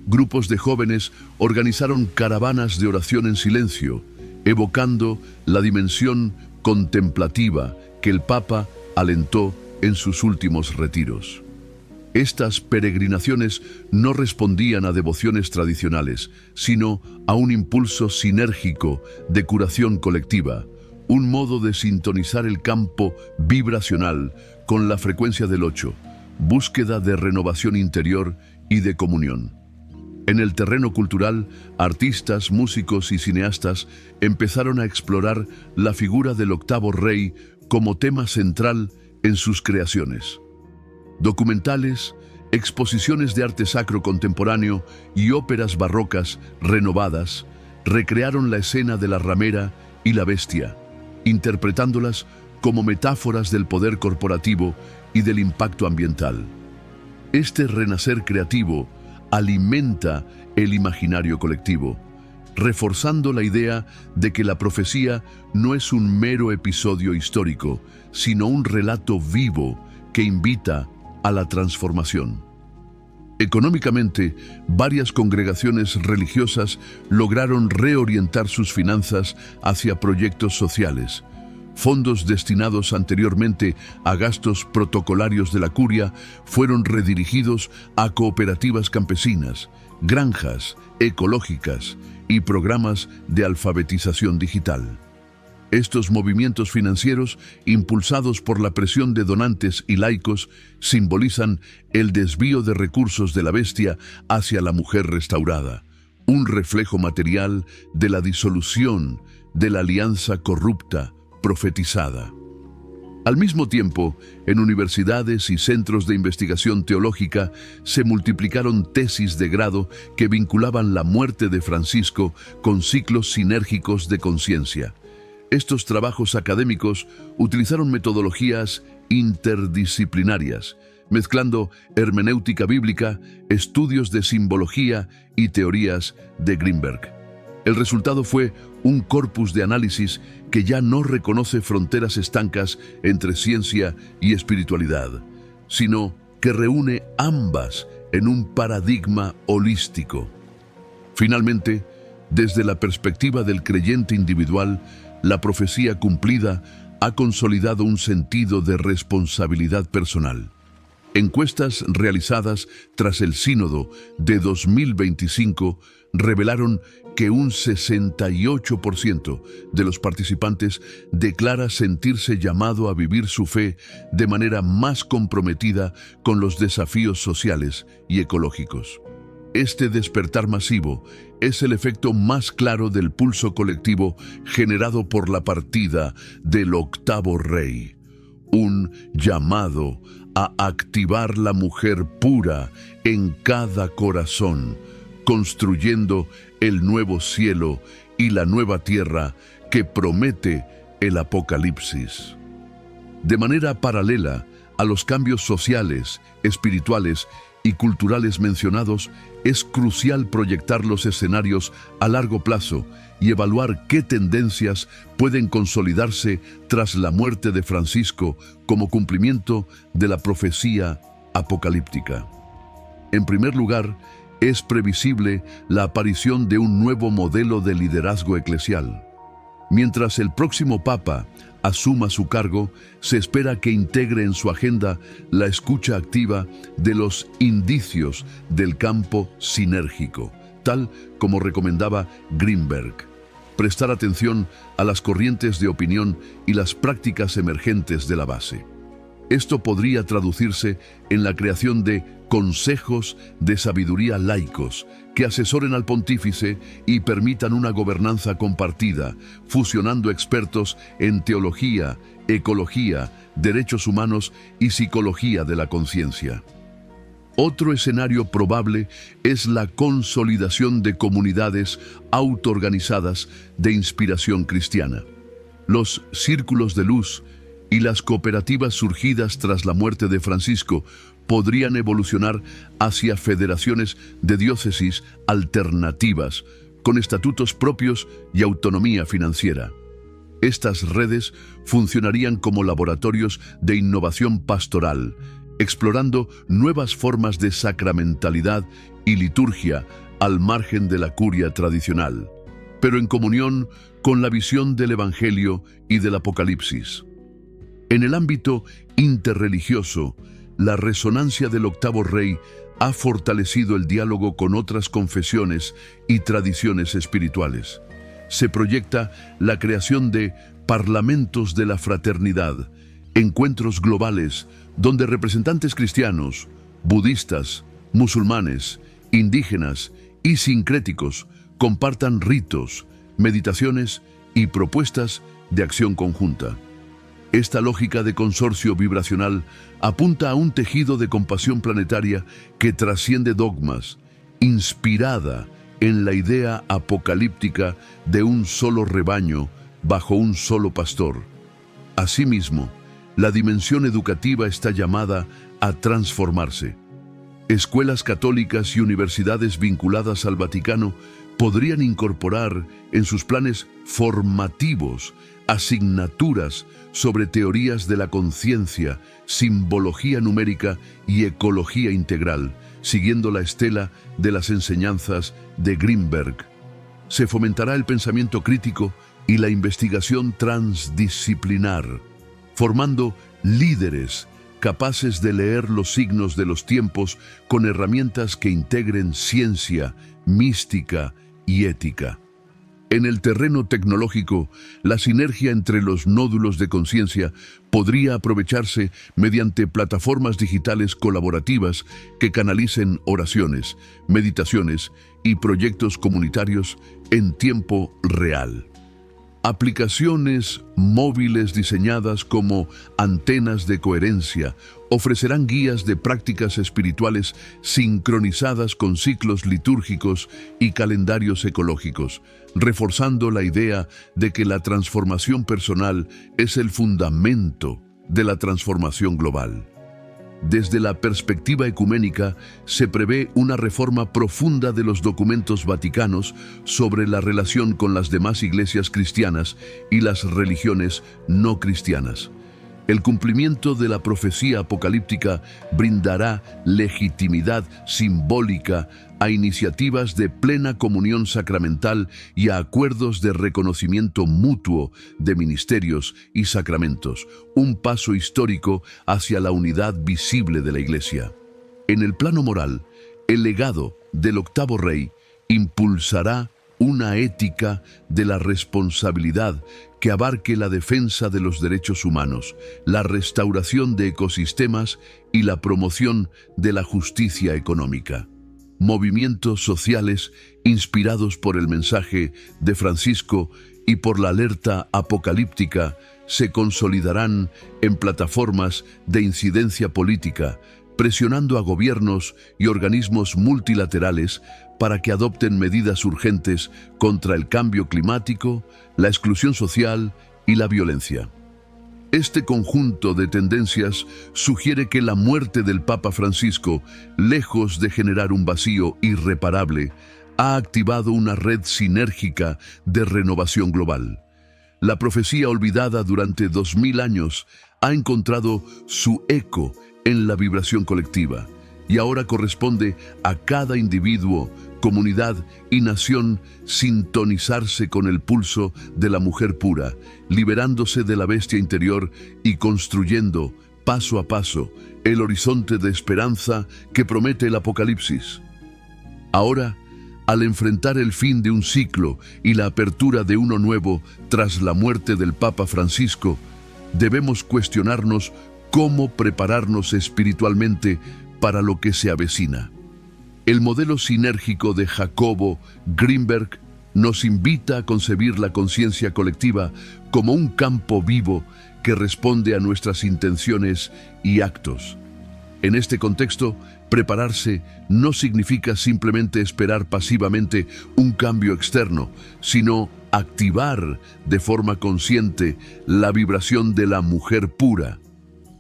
Grupos de jóvenes organizaron caravanas de oración en silencio, evocando la dimensión contemplativa que el Papa alentó en sus últimos retiros. Estas peregrinaciones no respondían a devociones tradicionales, sino a un impulso sinérgico de curación colectiva, un modo de sintonizar el campo vibracional con la frecuencia del 8, búsqueda de renovación interior y de comunión. En el terreno cultural, artistas, músicos y cineastas empezaron a explorar la figura del octavo rey como tema central en sus creaciones. Documentales, exposiciones de arte sacro contemporáneo y óperas barrocas renovadas recrearon la escena de la ramera y la bestia, interpretándolas como metáforas del poder corporativo y del impacto ambiental. Este renacer creativo alimenta el imaginario colectivo, reforzando la idea de que la profecía no es un mero episodio histórico, sino un relato vivo que invita a la transformación. Económicamente, varias congregaciones religiosas lograron reorientar sus finanzas hacia proyectos sociales. Fondos destinados anteriormente a gastos protocolarios de la curia fueron redirigidos a cooperativas campesinas, granjas ecológicas y programas de alfabetización digital. Estos movimientos financieros, impulsados por la presión de donantes y laicos, simbolizan el desvío de recursos de la bestia hacia la mujer restaurada, un reflejo material de la disolución de la alianza corrupta profetizada. Al mismo tiempo, en universidades y centros de investigación teológica se multiplicaron tesis de grado que vinculaban la muerte de Francisco con ciclos sinérgicos de conciencia. Estos trabajos académicos utilizaron metodologías interdisciplinarias, mezclando hermenéutica bíblica, estudios de simbología y teorías de Greenberg. El resultado fue un corpus de análisis que ya no reconoce fronteras estancas entre ciencia y espiritualidad, sino que reúne ambas en un paradigma holístico. Finalmente, Desde la perspectiva del creyente individual, la profecía cumplida ha consolidado un sentido de responsabilidad personal. Encuestas realizadas tras el Sínodo de 2025 revelaron que un 68% de los participantes declara sentirse llamado a vivir su fe de manera más comprometida con los desafíos sociales y ecológicos. Este despertar masivo es el efecto más claro del pulso colectivo generado por la partida del octavo rey. Un llamado a activar la mujer pura en cada corazón, construyendo el nuevo cielo y la nueva tierra que promete el Apocalipsis. De manera paralela a los cambios sociales, espirituales y culturales mencionados, es crucial proyectar los escenarios a largo plazo y evaluar qué tendencias pueden consolidarse tras la muerte de Francisco como cumplimiento de la profecía apocalíptica. En primer lugar, es previsible la aparición de un nuevo modelo de liderazgo eclesial. Mientras el próximo Papa asuma su cargo, se espera que integre en su agenda la escucha activa de los indicios del campo sinérgico, tal como recomendaba Greenberg. Prestar atención a las corrientes de opinión y las prácticas emergentes de la base. Esto podría traducirse en la creación de consejos de sabiduría laicos que asesoren al pontífice y permitan una gobernanza compartida, fusionando expertos en teología, ecología, derechos humanos y psicología de la conciencia. Otro escenario probable es la consolidación de comunidades autoorganizadas de inspiración cristiana. Los círculos de luz y las cooperativas surgidas tras la muerte de Francisco podrían evolucionar hacia federaciones de diócesis alternativas, con estatutos propios y autonomía financiera. Estas redes funcionarían como laboratorios de innovación pastoral, explorando nuevas formas de sacramentalidad y liturgia al margen de la curia tradicional, pero en comunión con la visión del Evangelio y del Apocalipsis. En el ámbito interreligioso, la resonancia del octavo rey ha fortalecido el diálogo con otras confesiones y tradiciones espirituales. Se proyecta la creación de parlamentos de la fraternidad, encuentros globales donde representantes cristianos, budistas, musulmanes, indígenas y sincréticos compartan ritos, meditaciones y propuestas de acción conjunta. Esta lógica de consorcio vibracional apunta a un tejido de compasión planetaria que trasciende dogmas, inspirada en la idea apocalíptica de un solo rebaño bajo un solo pastor. Asimismo, la dimensión educativa está llamada a transformarse. Escuelas católicas y universidades vinculadas al Vaticano podrían incorporar en sus planes formativos asignaturas sobre teorías de la conciencia, simbología numérica y ecología integral, siguiendo la estela de las enseñanzas de Greenberg. Se fomentará el pensamiento crítico y la investigación transdisciplinar, formando líderes capaces de leer los signos de los tiempos con herramientas que integren ciencia, mística y ética. En el terreno tecnológico, la sinergia entre los nódulos de conciencia podría aprovecharse mediante plataformas digitales colaborativas que canalicen oraciones, meditaciones y proyectos comunitarios en tiempo real. Aplicaciones móviles diseñadas como antenas de coherencia ofrecerán guías de prácticas espirituales sincronizadas con ciclos litúrgicos y calendarios ecológicos, reforzando la idea de que la transformación personal es el fundamento de la transformación global. Desde la perspectiva ecuménica, se prevé una reforma profunda de los documentos vaticanos sobre la relación con las demás iglesias cristianas y las religiones no cristianas. El cumplimiento de la profecía apocalíptica brindará legitimidad simbólica a iniciativas de plena comunión sacramental y a acuerdos de reconocimiento mutuo de ministerios y sacramentos, un paso histórico hacia la unidad visible de la Iglesia. En el plano moral, el legado del octavo rey impulsará una ética de la responsabilidad que abarque la defensa de los derechos humanos, la restauración de ecosistemas y la promoción de la justicia económica. Movimientos sociales inspirados por el mensaje de Francisco y por la alerta apocalíptica se consolidarán en plataformas de incidencia política, presionando a gobiernos y organismos multilaterales para que adopten medidas urgentes contra el cambio climático, la exclusión social y la violencia. Este conjunto de tendencias sugiere que la muerte del Papa Francisco, lejos de generar un vacío irreparable, ha activado una red sinérgica de renovación global. La profecía olvidada durante 2000 años ha encontrado su eco en la vibración colectiva y ahora corresponde a cada individuo, comunidad y nación sintonizarse con el pulso de la mujer pura, liberándose de la bestia interior y construyendo, paso a paso, el horizonte de esperanza que promete el Apocalipsis. Ahora, al enfrentar el fin de un ciclo y la apertura de uno nuevo tras la muerte del Papa Francisco, debemos cuestionarnos cómo prepararnos espiritualmente para lo que se avecina. El modelo sinérgico de Jacobo Greenberg nos invita a concebir la conciencia colectiva como un campo vivo que responde a nuestras intenciones y actos. En este contexto, prepararse no significa simplemente esperar pasivamente un cambio externo, sino activar de forma consciente la vibración de la mujer pura,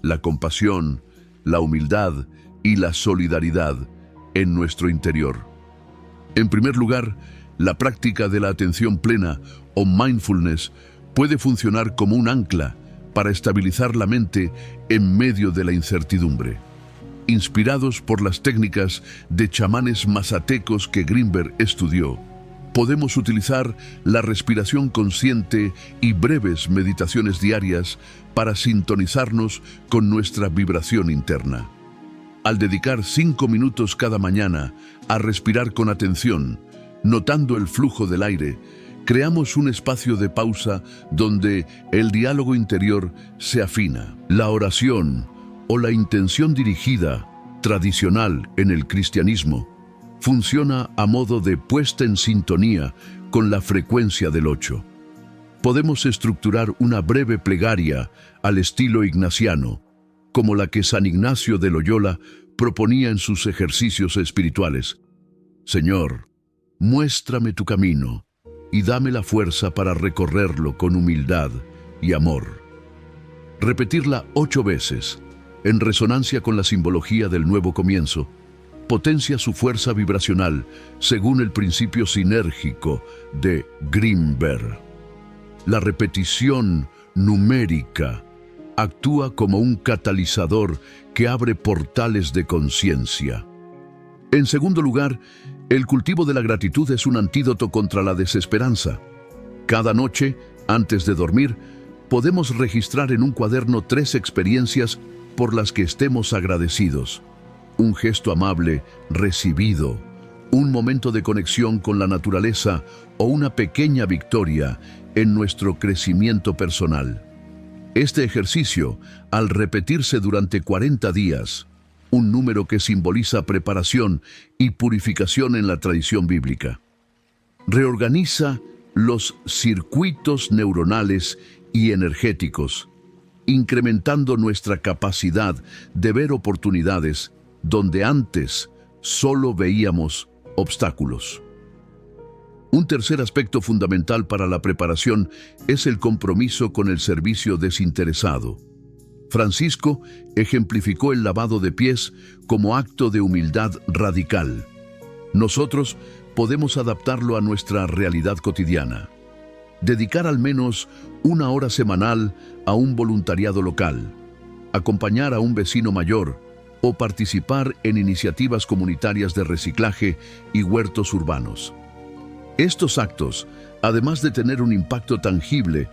la compasión, la humildad y la solidaridad en nuestro interior. En primer lugar, la práctica de la atención plena o mindfulness puede funcionar como un ancla para estabilizar la mente en medio de la incertidumbre. Inspirados por las técnicas de chamanes mazatecos que Greenberg estudió, podemos utilizar la respiración consciente y breves meditaciones diarias para sintonizarnos con nuestra vibración interna. Al dedicar 5 minutos cada mañana a respirar con atención, notando el flujo del aire, creamos un espacio de pausa donde el diálogo interior se afina. La oración o la intención dirigida, tradicional en el cristianismo, funciona a modo de puesta en sintonía con la frecuencia del 8. Podemos estructurar una breve plegaria al estilo ignaciano, como la que San Ignacio de Loyola proponía en sus ejercicios espirituales. Señor, muéstrame tu camino y dame la fuerza para recorrerlo con humildad y amor. Repetirla 8 veces, en resonancia con la simbología del nuevo comienzo, potencia su fuerza vibracional según el principio sinérgico de Greenberg. La repetición numérica actúa como un catalizador que abre portales de conciencia. En segundo lugar, el cultivo de la gratitud es un antídoto contra la desesperanza. Cada noche, antes de dormir, podemos registrar en un cuaderno 3 experiencias por las que estemos agradecidos. Un gesto amable recibido, un momento de conexión con la naturaleza o una pequeña victoria en nuestro crecimiento personal. Este ejercicio, al repetirse durante 40 días, un número que simboliza preparación y purificación en la tradición bíblica, reorganiza los circuitos neuronales y energéticos, incrementando nuestra capacidad de ver oportunidades donde antes solo veíamos obstáculos. Un tercer aspecto fundamental para la preparación es el compromiso con el servicio desinteresado. Francisco ejemplificó el lavado de pies como acto de humildad radical. Nosotros podemos adaptarlo a nuestra realidad cotidiana. Dedicar al menos 1 hora semanal a un voluntariado local, acompañar a un vecino mayor o participar en iniciativas comunitarias de reciclaje y huertos urbanos. Estos actos, además de tener un impacto tangible,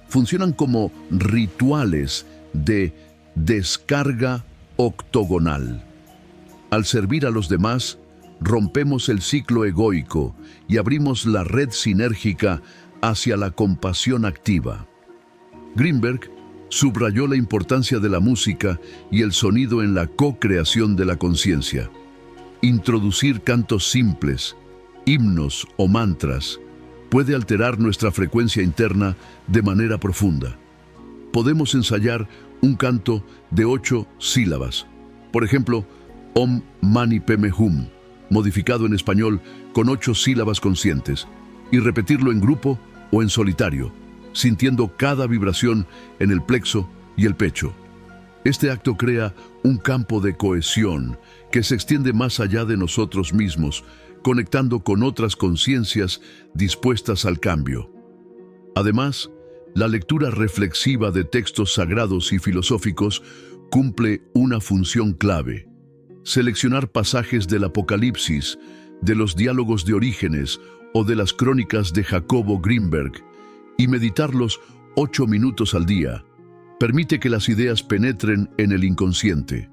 funcionan como rituales de descarga octogonal. Al servir a los demás, rompemos el ciclo egoico y abrimos la red sinérgica hacia la compasión activa. Greenberg subrayó la importancia de la música y el sonido en la co-creación de la conciencia. Introducir cantos simples, himnos o mantras puede alterar nuestra frecuencia interna de manera profunda. Podemos ensayar un canto de 8 sílabas. Por ejemplo, Om Mani Padme Hum, modificado en español con 8 sílabas conscientes, y repetirlo en grupo o en solitario, sintiendo cada vibración en el plexo y el pecho. Este acto crea un campo de cohesión que se extiende más allá de nosotros mismos, conectando con otras conciencias dispuestas al cambio. Además, la lectura reflexiva de textos sagrados y filosóficos cumple una función clave. Seleccionar pasajes del Apocalipsis, de los diálogos de Orígenes o de las crónicas de Jacobo Greenberg y meditarlos 8 minutos al día permite que las ideas penetren en el inconsciente.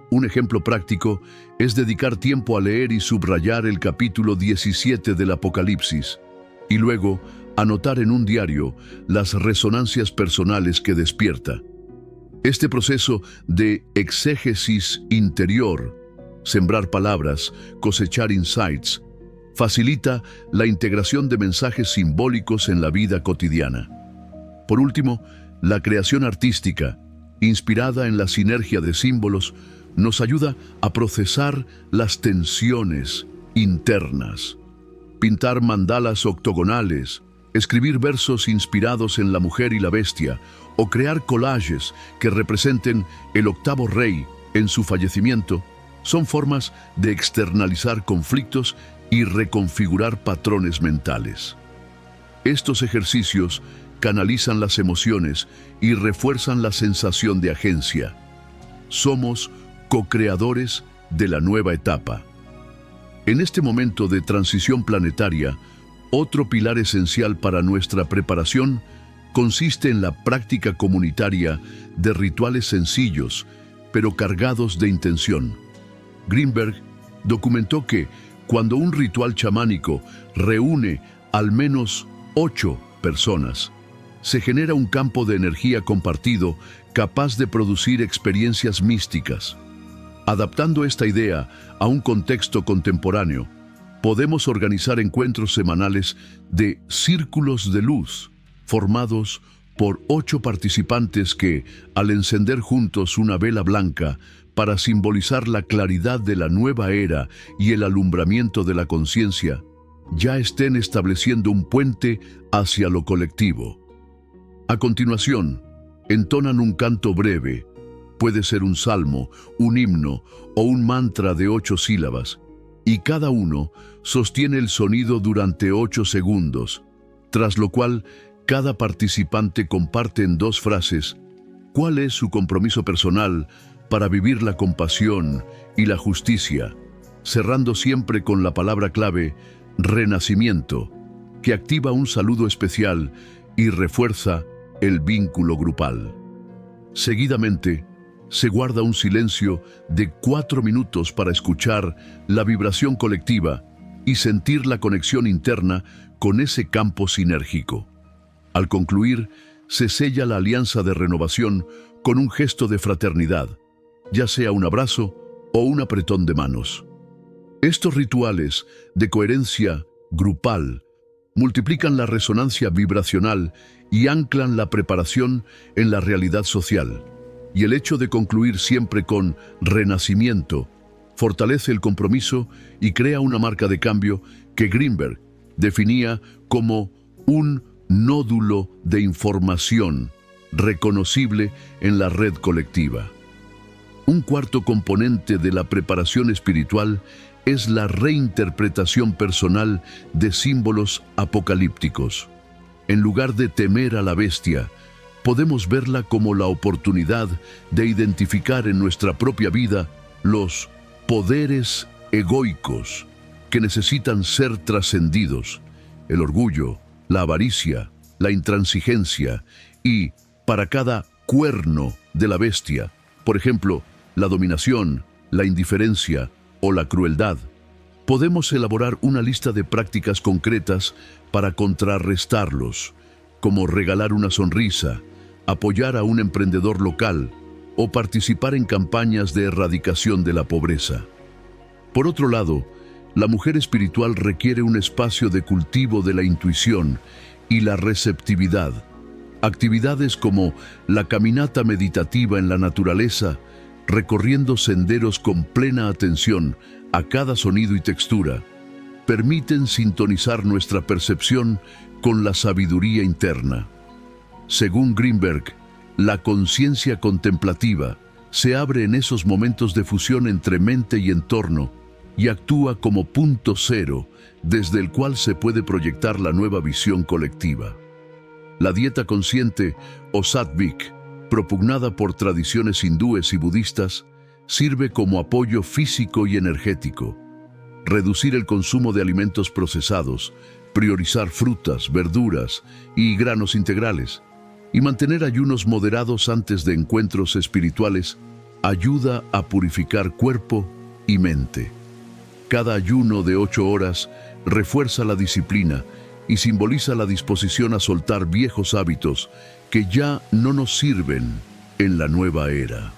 Un ejemplo práctico es dedicar tiempo a leer y subrayar el capítulo 17 del Apocalipsis y luego anotar en un diario las resonancias personales que despierta. Este proceso de exégesis interior, sembrar palabras, cosechar insights, facilita la integración de mensajes simbólicos en la vida cotidiana. Por último, la creación artística, inspirada en la sinergia de símbolos, nos ayuda a procesar las tensiones internas. Pintar mandalas octogonales, escribir versos inspirados en la mujer y la bestia, o crear collages que representen el octavo rey en su fallecimiento, son formas de externalizar conflictos y reconfigurar patrones mentales. Estos ejercicios canalizan las emociones y refuerzan la sensación de agencia. Somos co-creadores de la nueva etapa. En este momento de transición planetaria, otro pilar esencial para nuestra preparación consiste en la práctica comunitaria de rituales sencillos, pero cargados de intención. Greenberg documentó que cuando un ritual chamánico reúne al menos 8 personas, se genera un campo de energía compartido capaz de producir experiencias místicas. Adaptando esta idea a un contexto contemporáneo, podemos organizar encuentros semanales de círculos de luz, formados por 8 participantes que, al encender juntos una vela blanca para simbolizar la claridad de la nueva era y el alumbramiento de la conciencia, ya estén estableciendo un puente hacia lo colectivo. A continuación, entonan un canto breve, puede ser un salmo, un himno o un mantra de 8 sílabas, y cada uno sostiene el sonido durante 8 segundos, tras lo cual cada participante comparte en 2 frases cuál es su compromiso personal para vivir la compasión y la justicia, cerrando siempre con la palabra clave renacimiento, que activa un saludo especial y refuerza el vínculo grupal. Seguidamente, se guarda un silencio de 4 minutos para escuchar la vibración colectiva y sentir la conexión interna con ese campo sinérgico. Al concluir, se sella la alianza de renovación con un gesto de fraternidad, ya sea un abrazo o un apretón de manos. Estos rituales de coherencia grupal multiplican la resonancia vibracional y anclan la preparación en la realidad social. Y el hecho de concluir siempre con renacimiento fortalece el compromiso y crea una marca de cambio que Greenberg definía como un nódulo de información reconocible en la red colectiva. Un cuarto componente de la preparación espiritual es la reinterpretación personal de símbolos apocalípticos. En lugar de temer a la bestia, podemos verla como la oportunidad de identificar en nuestra propia vida los poderes egoicos que necesitan ser trascendidos: el orgullo, la avaricia, la intransigencia y, para cada cuerno de la bestia, por ejemplo, la dominación, la indiferencia o la crueldad, podemos elaborar una lista de prácticas concretas para contrarrestarlos, como regalar una sonrisa, apoyar a un emprendedor local o participar en campañas de erradicación de la pobreza. Por otro lado, la mujer espiritual requiere un espacio de cultivo de la intuición y la receptividad. Actividades como la caminata meditativa en la naturaleza, recorriendo senderos con plena atención a cada sonido y textura, permiten sintonizar nuestra percepción con la sabiduría interna. Según Greenberg, la conciencia contemplativa se abre en esos momentos de fusión entre mente y entorno y actúa como punto cero desde el cual se puede proyectar la nueva visión colectiva. La dieta consciente, o Sattvic, propugnada por tradiciones hindúes y budistas, sirve como apoyo físico y energético. Reducir el consumo de alimentos procesados, priorizar frutas, verduras y granos integrales, y mantener ayunos moderados antes de encuentros espirituales ayuda a purificar cuerpo y mente. Cada ayuno de 8 horas refuerza la disciplina y simboliza la disposición a soltar viejos hábitos que ya no nos sirven en la nueva era.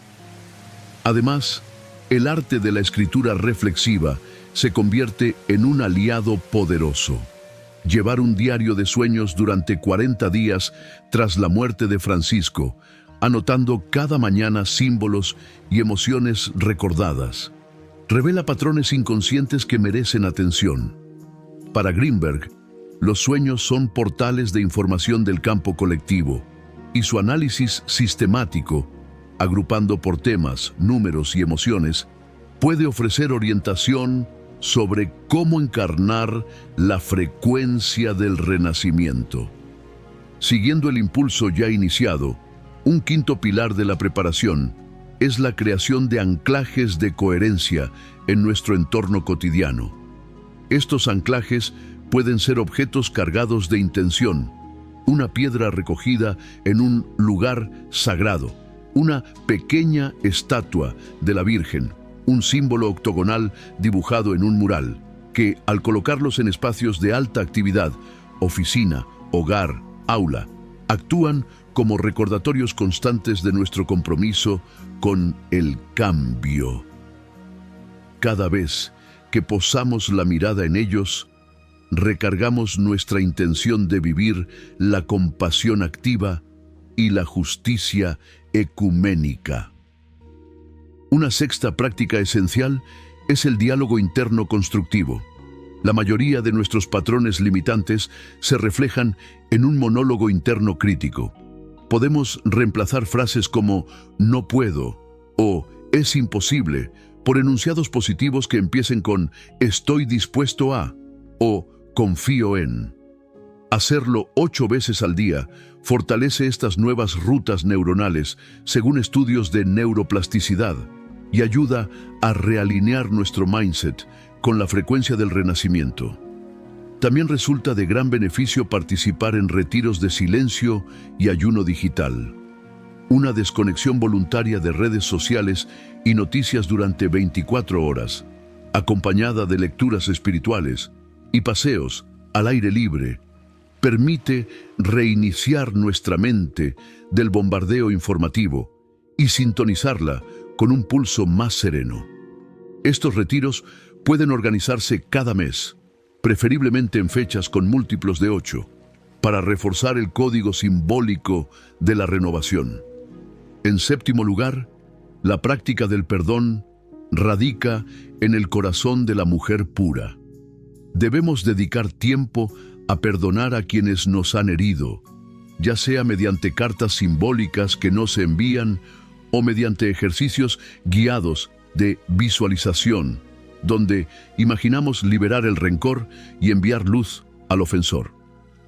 Además, el arte de la escritura reflexiva se convierte en un aliado poderoso. Llevar un diario de sueños durante 40 días tras la muerte de Francisco, anotando cada mañana símbolos y emociones recordadas, revela patrones inconscientes que merecen atención. Para Greenberg, los sueños son portales de información del campo colectivo, y su análisis sistemático, agrupando por temas, números y emociones, puede ofrecer orientación sobre cómo encarnar la frecuencia del renacimiento. Siguiendo el impulso ya iniciado, un quinto pilar de la preparación es la creación de anclajes de coherencia en nuestro entorno cotidiano. Estos anclajes pueden ser objetos cargados de intención, una piedra recogida en un lugar sagrado, una pequeña estatua de la Virgen, un símbolo octogonal dibujado en un mural, que al colocarlos en espacios de alta actividad, oficina, hogar, aula, actúan como recordatorios constantes de nuestro compromiso con el cambio. Cada vez que posamos la mirada en ellos, recargamos nuestra intención de vivir la compasión activa y la justicia ecuménica. Una sexta práctica esencial es el diálogo interno constructivo. La mayoría de nuestros patrones limitantes se reflejan en un monólogo interno crítico. Podemos reemplazar frases como "no puedo" o "es imposible" por enunciados positivos que empiecen con "estoy dispuesto a" o "confío en". Hacerlo 8 veces al día fortalece estas nuevas rutas neuronales según estudios de neuroplasticidad y ayuda a realinear nuestro mindset con la frecuencia del renacimiento. También resulta de gran beneficio participar en retiros de silencio y ayuno digital. Una desconexión voluntaria de redes sociales y noticias durante 24 horas, acompañada de lecturas espirituales y paseos al aire libre, permite reiniciar nuestra mente del bombardeo informativo y sintonizarla con un pulso más sereno. Estos retiros pueden organizarse cada mes, preferiblemente en fechas con múltiplos de 8, para reforzar el código simbólico de la renovación. En séptimo lugar, la práctica del perdón radica en el corazón de la mujer pura. Debemos dedicar tiempo a perdonar a quienes nos han herido, ya sea mediante cartas simbólicas que no se envían o mediante ejercicios guiados de visualización, donde imaginamos liberar el rencor y enviar luz al ofensor.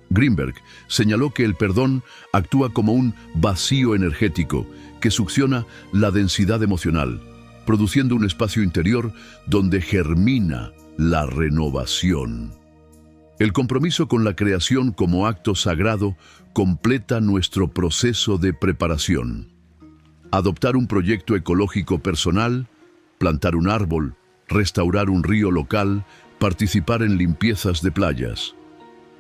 Greenberg señaló que el perdón actúa como un vacío energético que succiona la densidad emocional, produciendo un espacio interior donde germina la renovación. El compromiso con la creación como acto sagrado completa nuestro proceso de preparación. Adoptar un proyecto ecológico personal, plantar un árbol, restaurar un río local, participar en limpiezas de playas.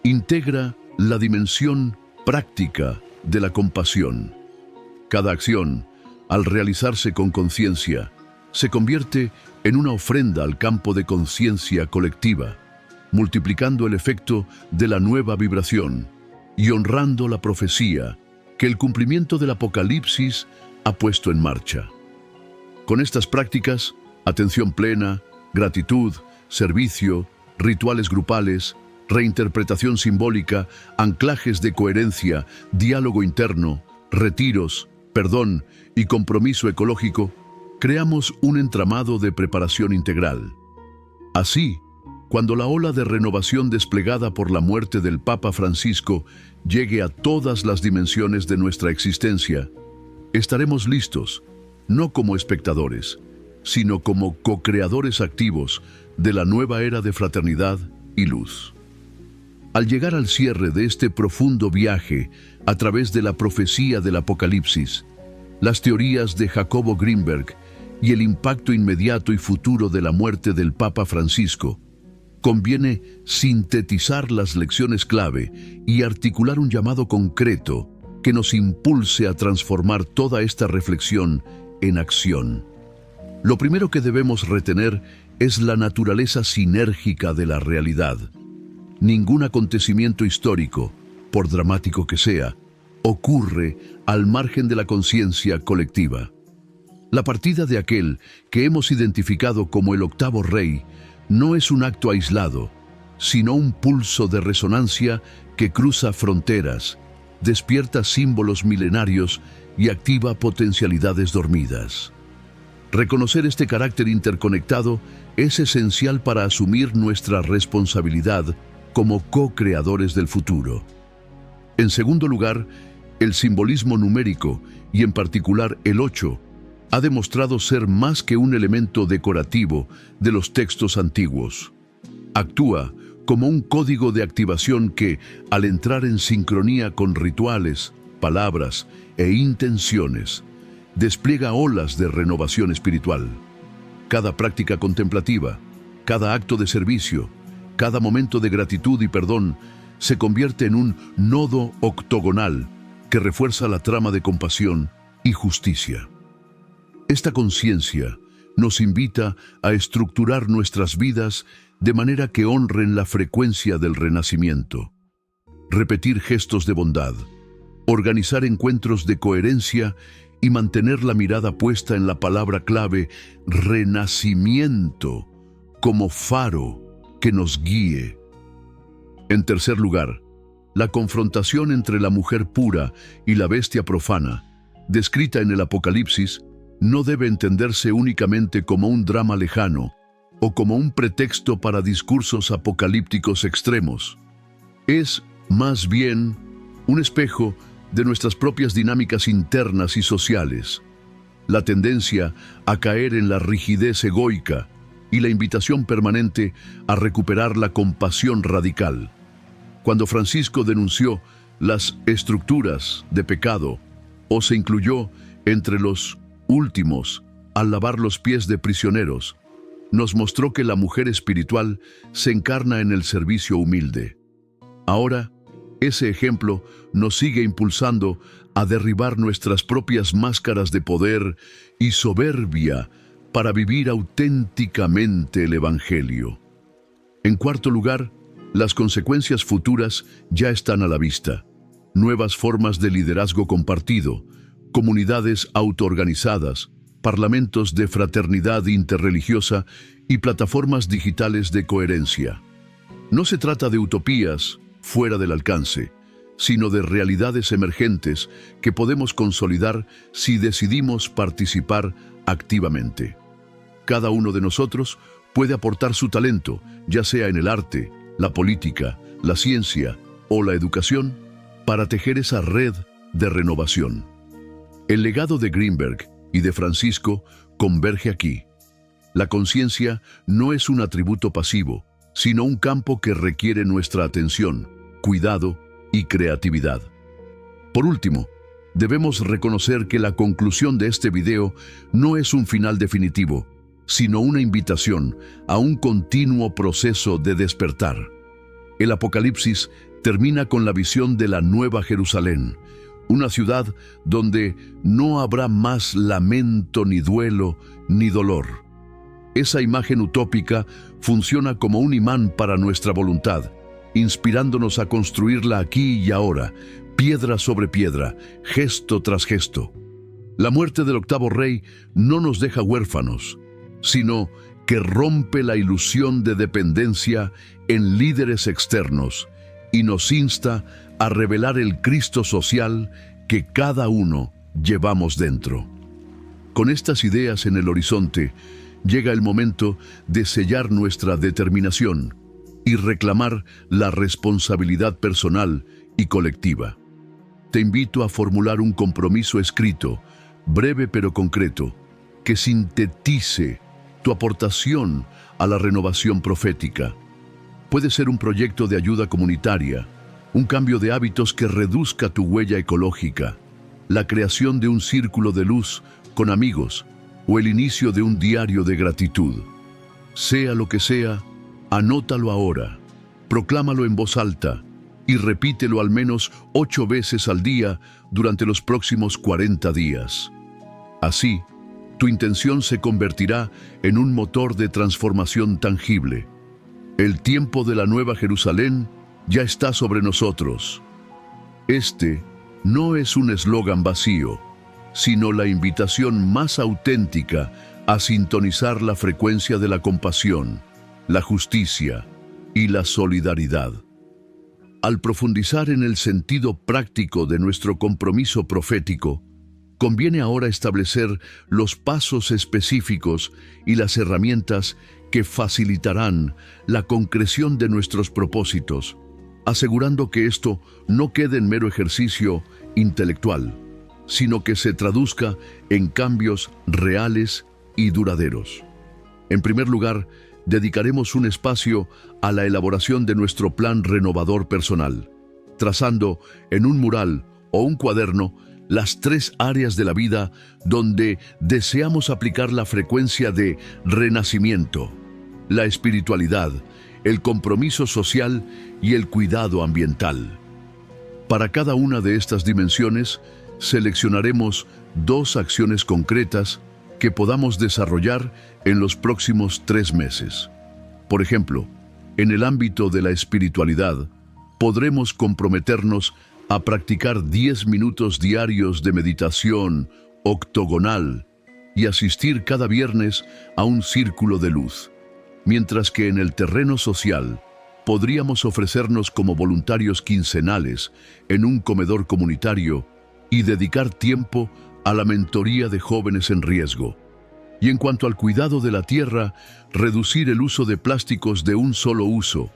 Integra la dimensión práctica de la compasión. Cada acción, al realizarse con conciencia, se convierte en una ofrenda al campo de conciencia colectiva, multiplicando el efecto de la nueva vibración y honrando la profecía que el cumplimiento del Apocalipsis ha puesto en marcha. Con estas prácticas, atención plena, gratitud, servicio, rituales grupales, reinterpretación simbólica, anclajes de coherencia, diálogo interno, retiros, perdón y compromiso ecológico, creamos un entramado de preparación integral. Así, cuando la ola de renovación desplegada por la muerte del Papa Francisco llegue a todas las dimensiones de nuestra existencia, estaremos listos, no como espectadores, sino como co-creadores activos de la nueva era de fraternidad y luz. Al llegar al cierre de este profundo viaje a través de la profecía del Apocalipsis, las teorías de Jacobo Greenberg y el impacto inmediato y futuro de la muerte del Papa Francisco, conviene sintetizar las lecciones clave y articular un llamado concreto que nos impulse a transformar toda esta reflexión en acción. Lo primero que debemos retener es la naturaleza sinérgica de la realidad. Ningún acontecimiento histórico, por dramático que sea, ocurre al margen de la conciencia colectiva. La partida de aquel que hemos identificado como el octavo rey no es un acto aislado, sino un pulso de resonancia que cruza fronteras, despierta símbolos milenarios y activa potencialidades dormidas. Reconocer este carácter interconectado es esencial para asumir nuestra responsabilidad como co-creadores del futuro. En segundo lugar, el simbolismo numérico, y en particular el 8, ha demostrado ser más que un elemento decorativo de los textos antiguos. Actúa como un código de activación que, al entrar en sincronía con rituales, palabras e intenciones, despliega olas de renovación espiritual. Cada práctica contemplativa, cada acto de servicio, cada momento de gratitud y perdón se convierte en un nodo octogonal que refuerza la trama de compasión y justicia. Esta conciencia nos invita a estructurar nuestras vidas de manera que honren la frecuencia del renacimiento. Repetir gestos de bondad, organizar encuentros de coherencia y mantener la mirada puesta en la palabra clave renacimiento como faro que nos guíe. En tercer lugar, la confrontación entre la mujer pura y la bestia profana, descrita en el Apocalipsis, no debe entenderse únicamente como un drama lejano o como un pretexto para discursos apocalípticos extremos. Es, más bien, un espejo de nuestras propias dinámicas internas y sociales, la tendencia a caer en la rigidez egoica y la invitación permanente a recuperar la compasión radical. Cuando Francisco denunció las estructuras de pecado o se incluyó entre los últimos al lavar los pies de prisioneros, nos mostró que la mujer espiritual se encarna en el servicio humilde. Ahora, ese ejemplo nos sigue impulsando a derribar nuestras propias máscaras de poder y soberbia para vivir auténticamente el Evangelio. En cuarto lugar, las consecuencias futuras ya están a la vista. Nuevas formas de liderazgo compartido, comunidades autoorganizadas, parlamentos de fraternidad interreligiosa y plataformas digitales de coherencia. No se trata de utopías fuera del alcance, sino de realidades emergentes que podemos consolidar si decidimos participar activamente. Cada uno de nosotros puede aportar su talento, ya sea en el arte, la política, la ciencia, o la educación para tejer esa red de renovación. El legado de Greenberg y de Francisco converge aquí. La conciencia no es un atributo pasivo, sino un campo que requiere nuestra atención, cuidado y creatividad. Por último, debemos reconocer que la conclusión de este video no es un final definitivo, sino una invitación a un continuo proceso de despertar. El Apocalipsis termina con la visión de la Nueva Jerusalén, una ciudad donde no habrá más lamento, ni duelo, ni dolor. Esa imagen utópica funciona como un imán para nuestra voluntad, inspirándonos a construirla aquí y ahora, piedra sobre piedra, gesto tras gesto. La muerte del octavo rey no nos deja huérfanos, sino que rompe la ilusión de dependencia en líderes externos y nos insta a revelar el Cristo social que cada uno llevamos dentro. Con estas ideas en el horizonte, llega el momento de sellar nuestra determinación y reclamar la responsabilidad personal y colectiva. Te invito a formular un compromiso escrito, breve pero concreto, que sintetice tu aportación a la renovación profética. Puede ser un proyecto de ayuda comunitaria, un cambio de hábitos que reduzca tu huella ecológica, la creación de un círculo de luz con amigos o el inicio de un diario de gratitud. Sea lo que sea, anótalo ahora, proclámalo en voz alta y repítelo al menos 8 veces al día durante los próximos 40 días. Así, tu intención se convertirá en un motor de transformación tangible. El tiempo de la Nueva Jerusalén ya está sobre nosotros. Este no es un eslogan vacío, sino la invitación más auténtica a sintonizar la frecuencia de la compasión, la justicia y la solidaridad. Al profundizar en el sentido práctico de nuestro compromiso profético, conviene ahora establecer los pasos específicos y las herramientas que facilitarán la concreción de nuestros propósitos, asegurando que esto no quede en mero ejercicio intelectual, sino que se traduzca en cambios reales y duraderos. En primer lugar, dedicaremos un espacio a la elaboración de nuestro plan renovador personal, trazando en un mural o un cuaderno las 3 áreas de la vida donde deseamos aplicar la frecuencia de renacimiento: la espiritualidad, el compromiso social y el cuidado ambiental. Para cada una de estas dimensiones, seleccionaremos 2 acciones concretas que podamos desarrollar en los próximos 3 meses. Por ejemplo, en el ámbito de la espiritualidad, podremos comprometernos a practicar 10 minutos diarios de meditación octogonal y asistir cada viernes a un círculo de luz. Mientras que en el terreno social, podríamos ofrecernos como voluntarios quincenales en un comedor comunitario y dedicar tiempo a la mentoría de jóvenes en riesgo. Y en cuanto al cuidado de la tierra, reducir el uso de plásticos de un solo uso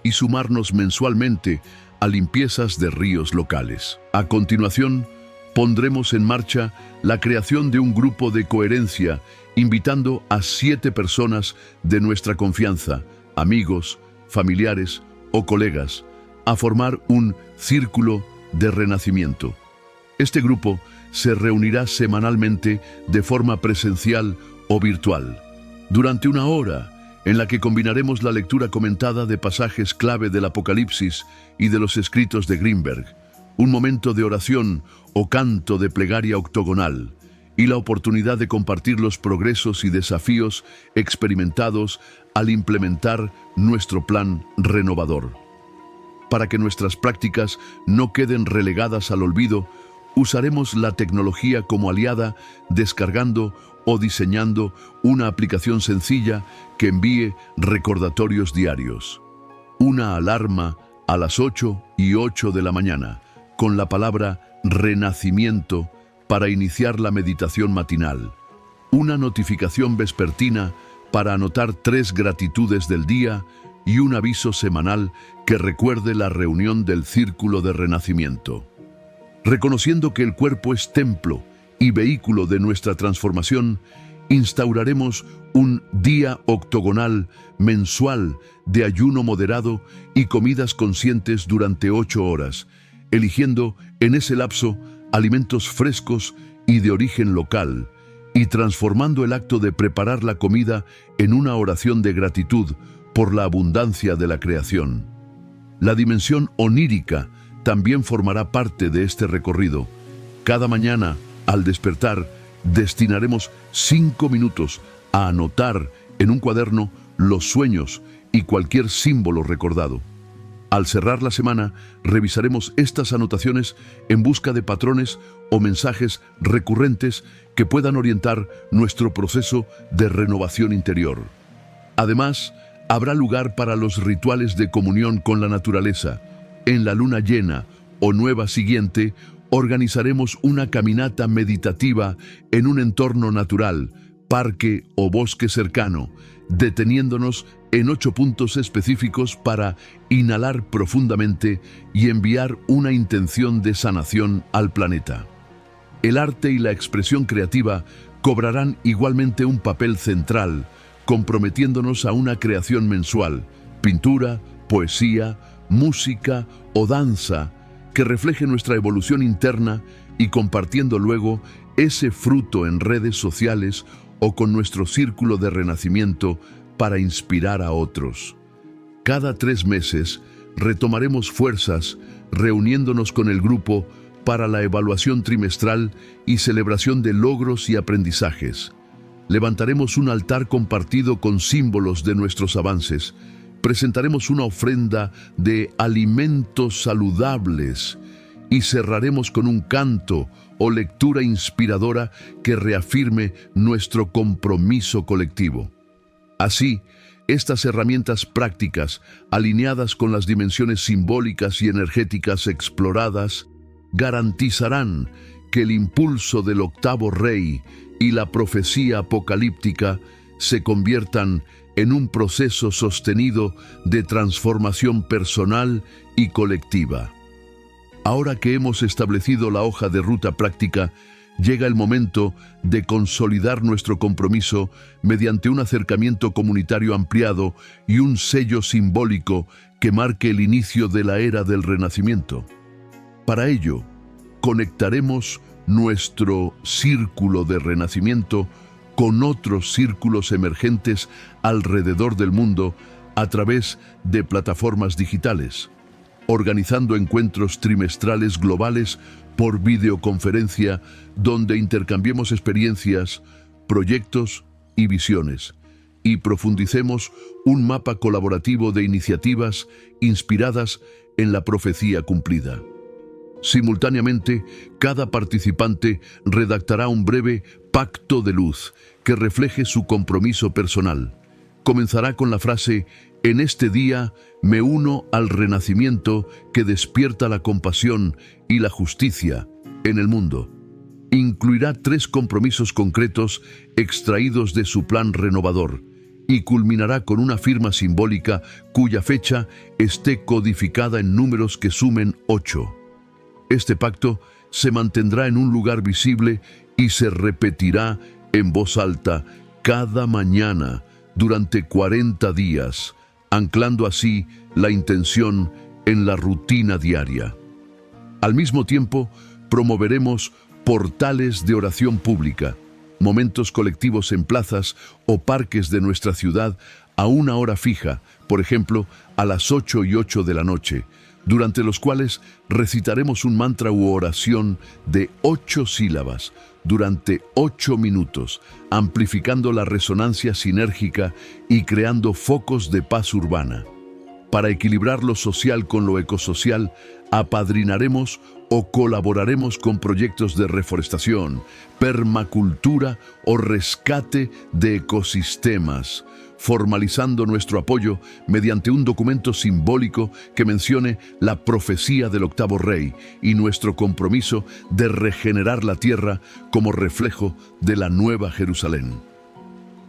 y sumarnos mensualmente a limpiezas de ríos locales. A continuación, pondremos en marcha la creación de un grupo de coherencia, invitando a 7 personas de nuestra confianza, amigos, familiares o colegas, a formar un círculo de renacimiento. Este grupo se reunirá semanalmente de forma presencial o virtual, durante 1 hora, en la que combinaremos la lectura comentada de pasajes clave del Apocalipsis y de los escritos de Greenberg, un momento de oración o canto de plegaria octogonal, y la oportunidad de compartir los progresos y desafíos experimentados al implementar nuestro plan renovador. Para que nuestras prácticas no queden relegadas al olvido, usaremos la tecnología como aliada, descargando o diseñando una aplicación sencilla que envíe recordatorios diarios. Una alarma a las 8:08 de la mañana, con la palabra renacimiento para iniciar la meditación matinal. Una notificación vespertina para anotar 3 gratitudes del día y un aviso semanal que recuerde la reunión del Círculo de Renacimiento. Reconociendo que el cuerpo es templo y vehículo de nuestra transformación, instauraremos un día octogonal mensual de ayuno moderado y comidas conscientes durante 8 horas, eligiendo en ese lapso alimentos frescos y de origen local, y transformando el acto de preparar la comida en una oración de gratitud por la abundancia de la creación. La dimensión onírica también formará parte de este recorrido. Cada mañana, al despertar, destinaremos 5 minutos a anotar en un cuaderno los sueños y cualquier símbolo recordado. Al cerrar la semana, revisaremos estas anotaciones en busca de patrones o mensajes recurrentes que puedan orientar nuestro proceso de renovación interior. Además, habrá lugar para los rituales de comunión con la naturaleza. En la luna llena o nueva siguiente, organizaremos una caminata meditativa en un entorno natural, parque o bosque cercano, deteniéndonos en 8 puntos específicos para inhalar profundamente y enviar una intención de sanación al planeta. El arte y la expresión creativa cobrarán igualmente un papel central, comprometiéndonos a una creación mensual, pintura, poesía, música o danza, que refleje nuestra evolución interna y compartiendo luego ese fruto en redes sociales o con nuestro círculo de renacimiento para inspirar a otros. Cada 3 meses retomaremos fuerzas reuniéndonos con el grupo para la evaluación trimestral y celebración de logros y aprendizajes. Levantaremos un altar compartido con símbolos de nuestros avances. Presentaremos una ofrenda de alimentos saludables y cerraremos con un canto o lectura inspiradora que reafirme nuestro compromiso colectivo. Así, estas herramientas prácticas, alineadas con las dimensiones simbólicas y energéticas exploradas, garantizarán que el impulso del octavo rey y la profecía apocalíptica se conviertan en un proceso sostenido de transformación personal y colectiva. Ahora que hemos establecido la hoja de ruta práctica, llega el momento de consolidar nuestro compromiso mediante un acercamiento comunitario ampliado y un sello simbólico que marque el inicio de la era del Renacimiento. Para ello, conectaremos nuestro círculo de renacimiento con otros círculos emergentes alrededor del mundo a través de plataformas digitales, organizando encuentros trimestrales globales por videoconferencia donde intercambiemos experiencias, proyectos y visiones, y profundicemos un mapa colaborativo de iniciativas inspiradas en la profecía cumplida. Simultáneamente, cada participante redactará un breve pacto de luz que refleje su compromiso personal. Comenzará con la frase: "En este día me uno al renacimiento que despierta la compasión y la justicia en el mundo". Incluirá 3 compromisos concretos extraídos de su plan renovador y culminará con una firma simbólica cuya fecha esté codificada en números que sumen 8. Este pacto se mantendrá en un lugar visible y se repetirá en voz alta cada mañana durante 40 días, anclando así la intención en la rutina diaria. Al mismo tiempo, promoveremos portales de oración pública, momentos colectivos en plazas o parques de nuestra ciudad a una hora fija, por ejemplo, a las 8:08 de la noche, durante los cuales recitaremos un mantra u oración de 8 sílabas durante 8 minutos, amplificando la resonancia sinérgica y creando focos de paz urbana. Para equilibrar lo social con lo ecosocial, apadrinaremos o colaboraremos con proyectos de reforestación, permacultura o rescate de ecosistemas, formalizando nuestro apoyo mediante un documento simbólico que mencione la profecía del octavo rey y nuestro compromiso de regenerar la tierra como reflejo de la nueva Jerusalén.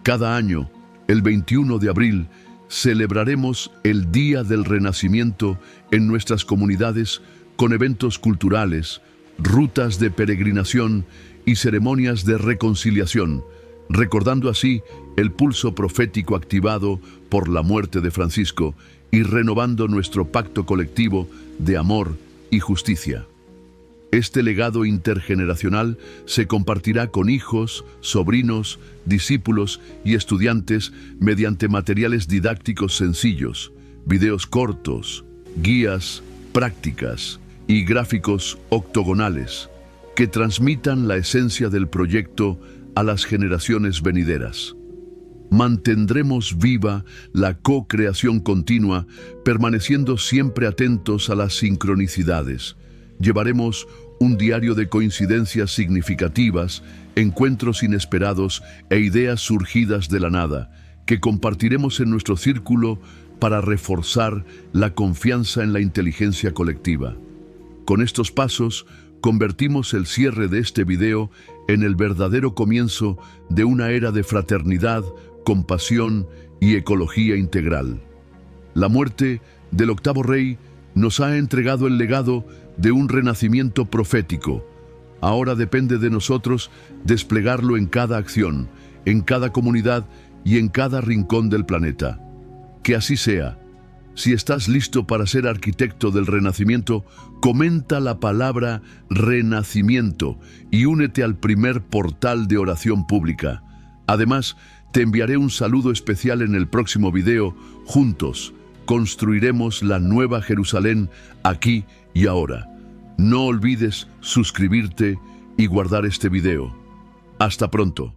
Cada año, el 21 de abril, celebraremos el Día del Renacimiento en nuestras comunidades con eventos culturales, rutas de peregrinación y ceremonias de reconciliación, recordando así el pulso profético activado por la muerte de Francisco y renovando nuestro pacto colectivo de amor y justicia. Este legado intergeneracional se compartirá con hijos, sobrinos, discípulos y estudiantes mediante materiales didácticos sencillos, videos cortos, guías, prácticas y gráficos octogonales que transmitan la esencia del proyecto a las generaciones venideras. Mantendremos viva la co-creación continua, permaneciendo siempre atentos a las sincronicidades. Llevaremos un diario de coincidencias significativas, encuentros inesperados e ideas surgidas de la nada, que compartiremos en nuestro círculo para reforzar la confianza en la inteligencia colectiva. Con estos pasos, convertimos el cierre de este video en el verdadero comienzo de una era de fraternidad, compasión y ecología integral. La muerte del octavo rey nos ha entregado el legado de un renacimiento profético. Ahora depende de nosotros desplegarlo en cada acción, en cada comunidad y en cada rincón del planeta. Que así sea. Si estás listo para ser arquitecto del renacimiento, comenta la palabra renacimiento y únete al primer portal de oración pública. Además, te enviaré un saludo especial en el próximo video. Juntos construiremos la nueva Jerusalén aquí y ahora. No olvides suscribirte y guardar este video. Hasta pronto.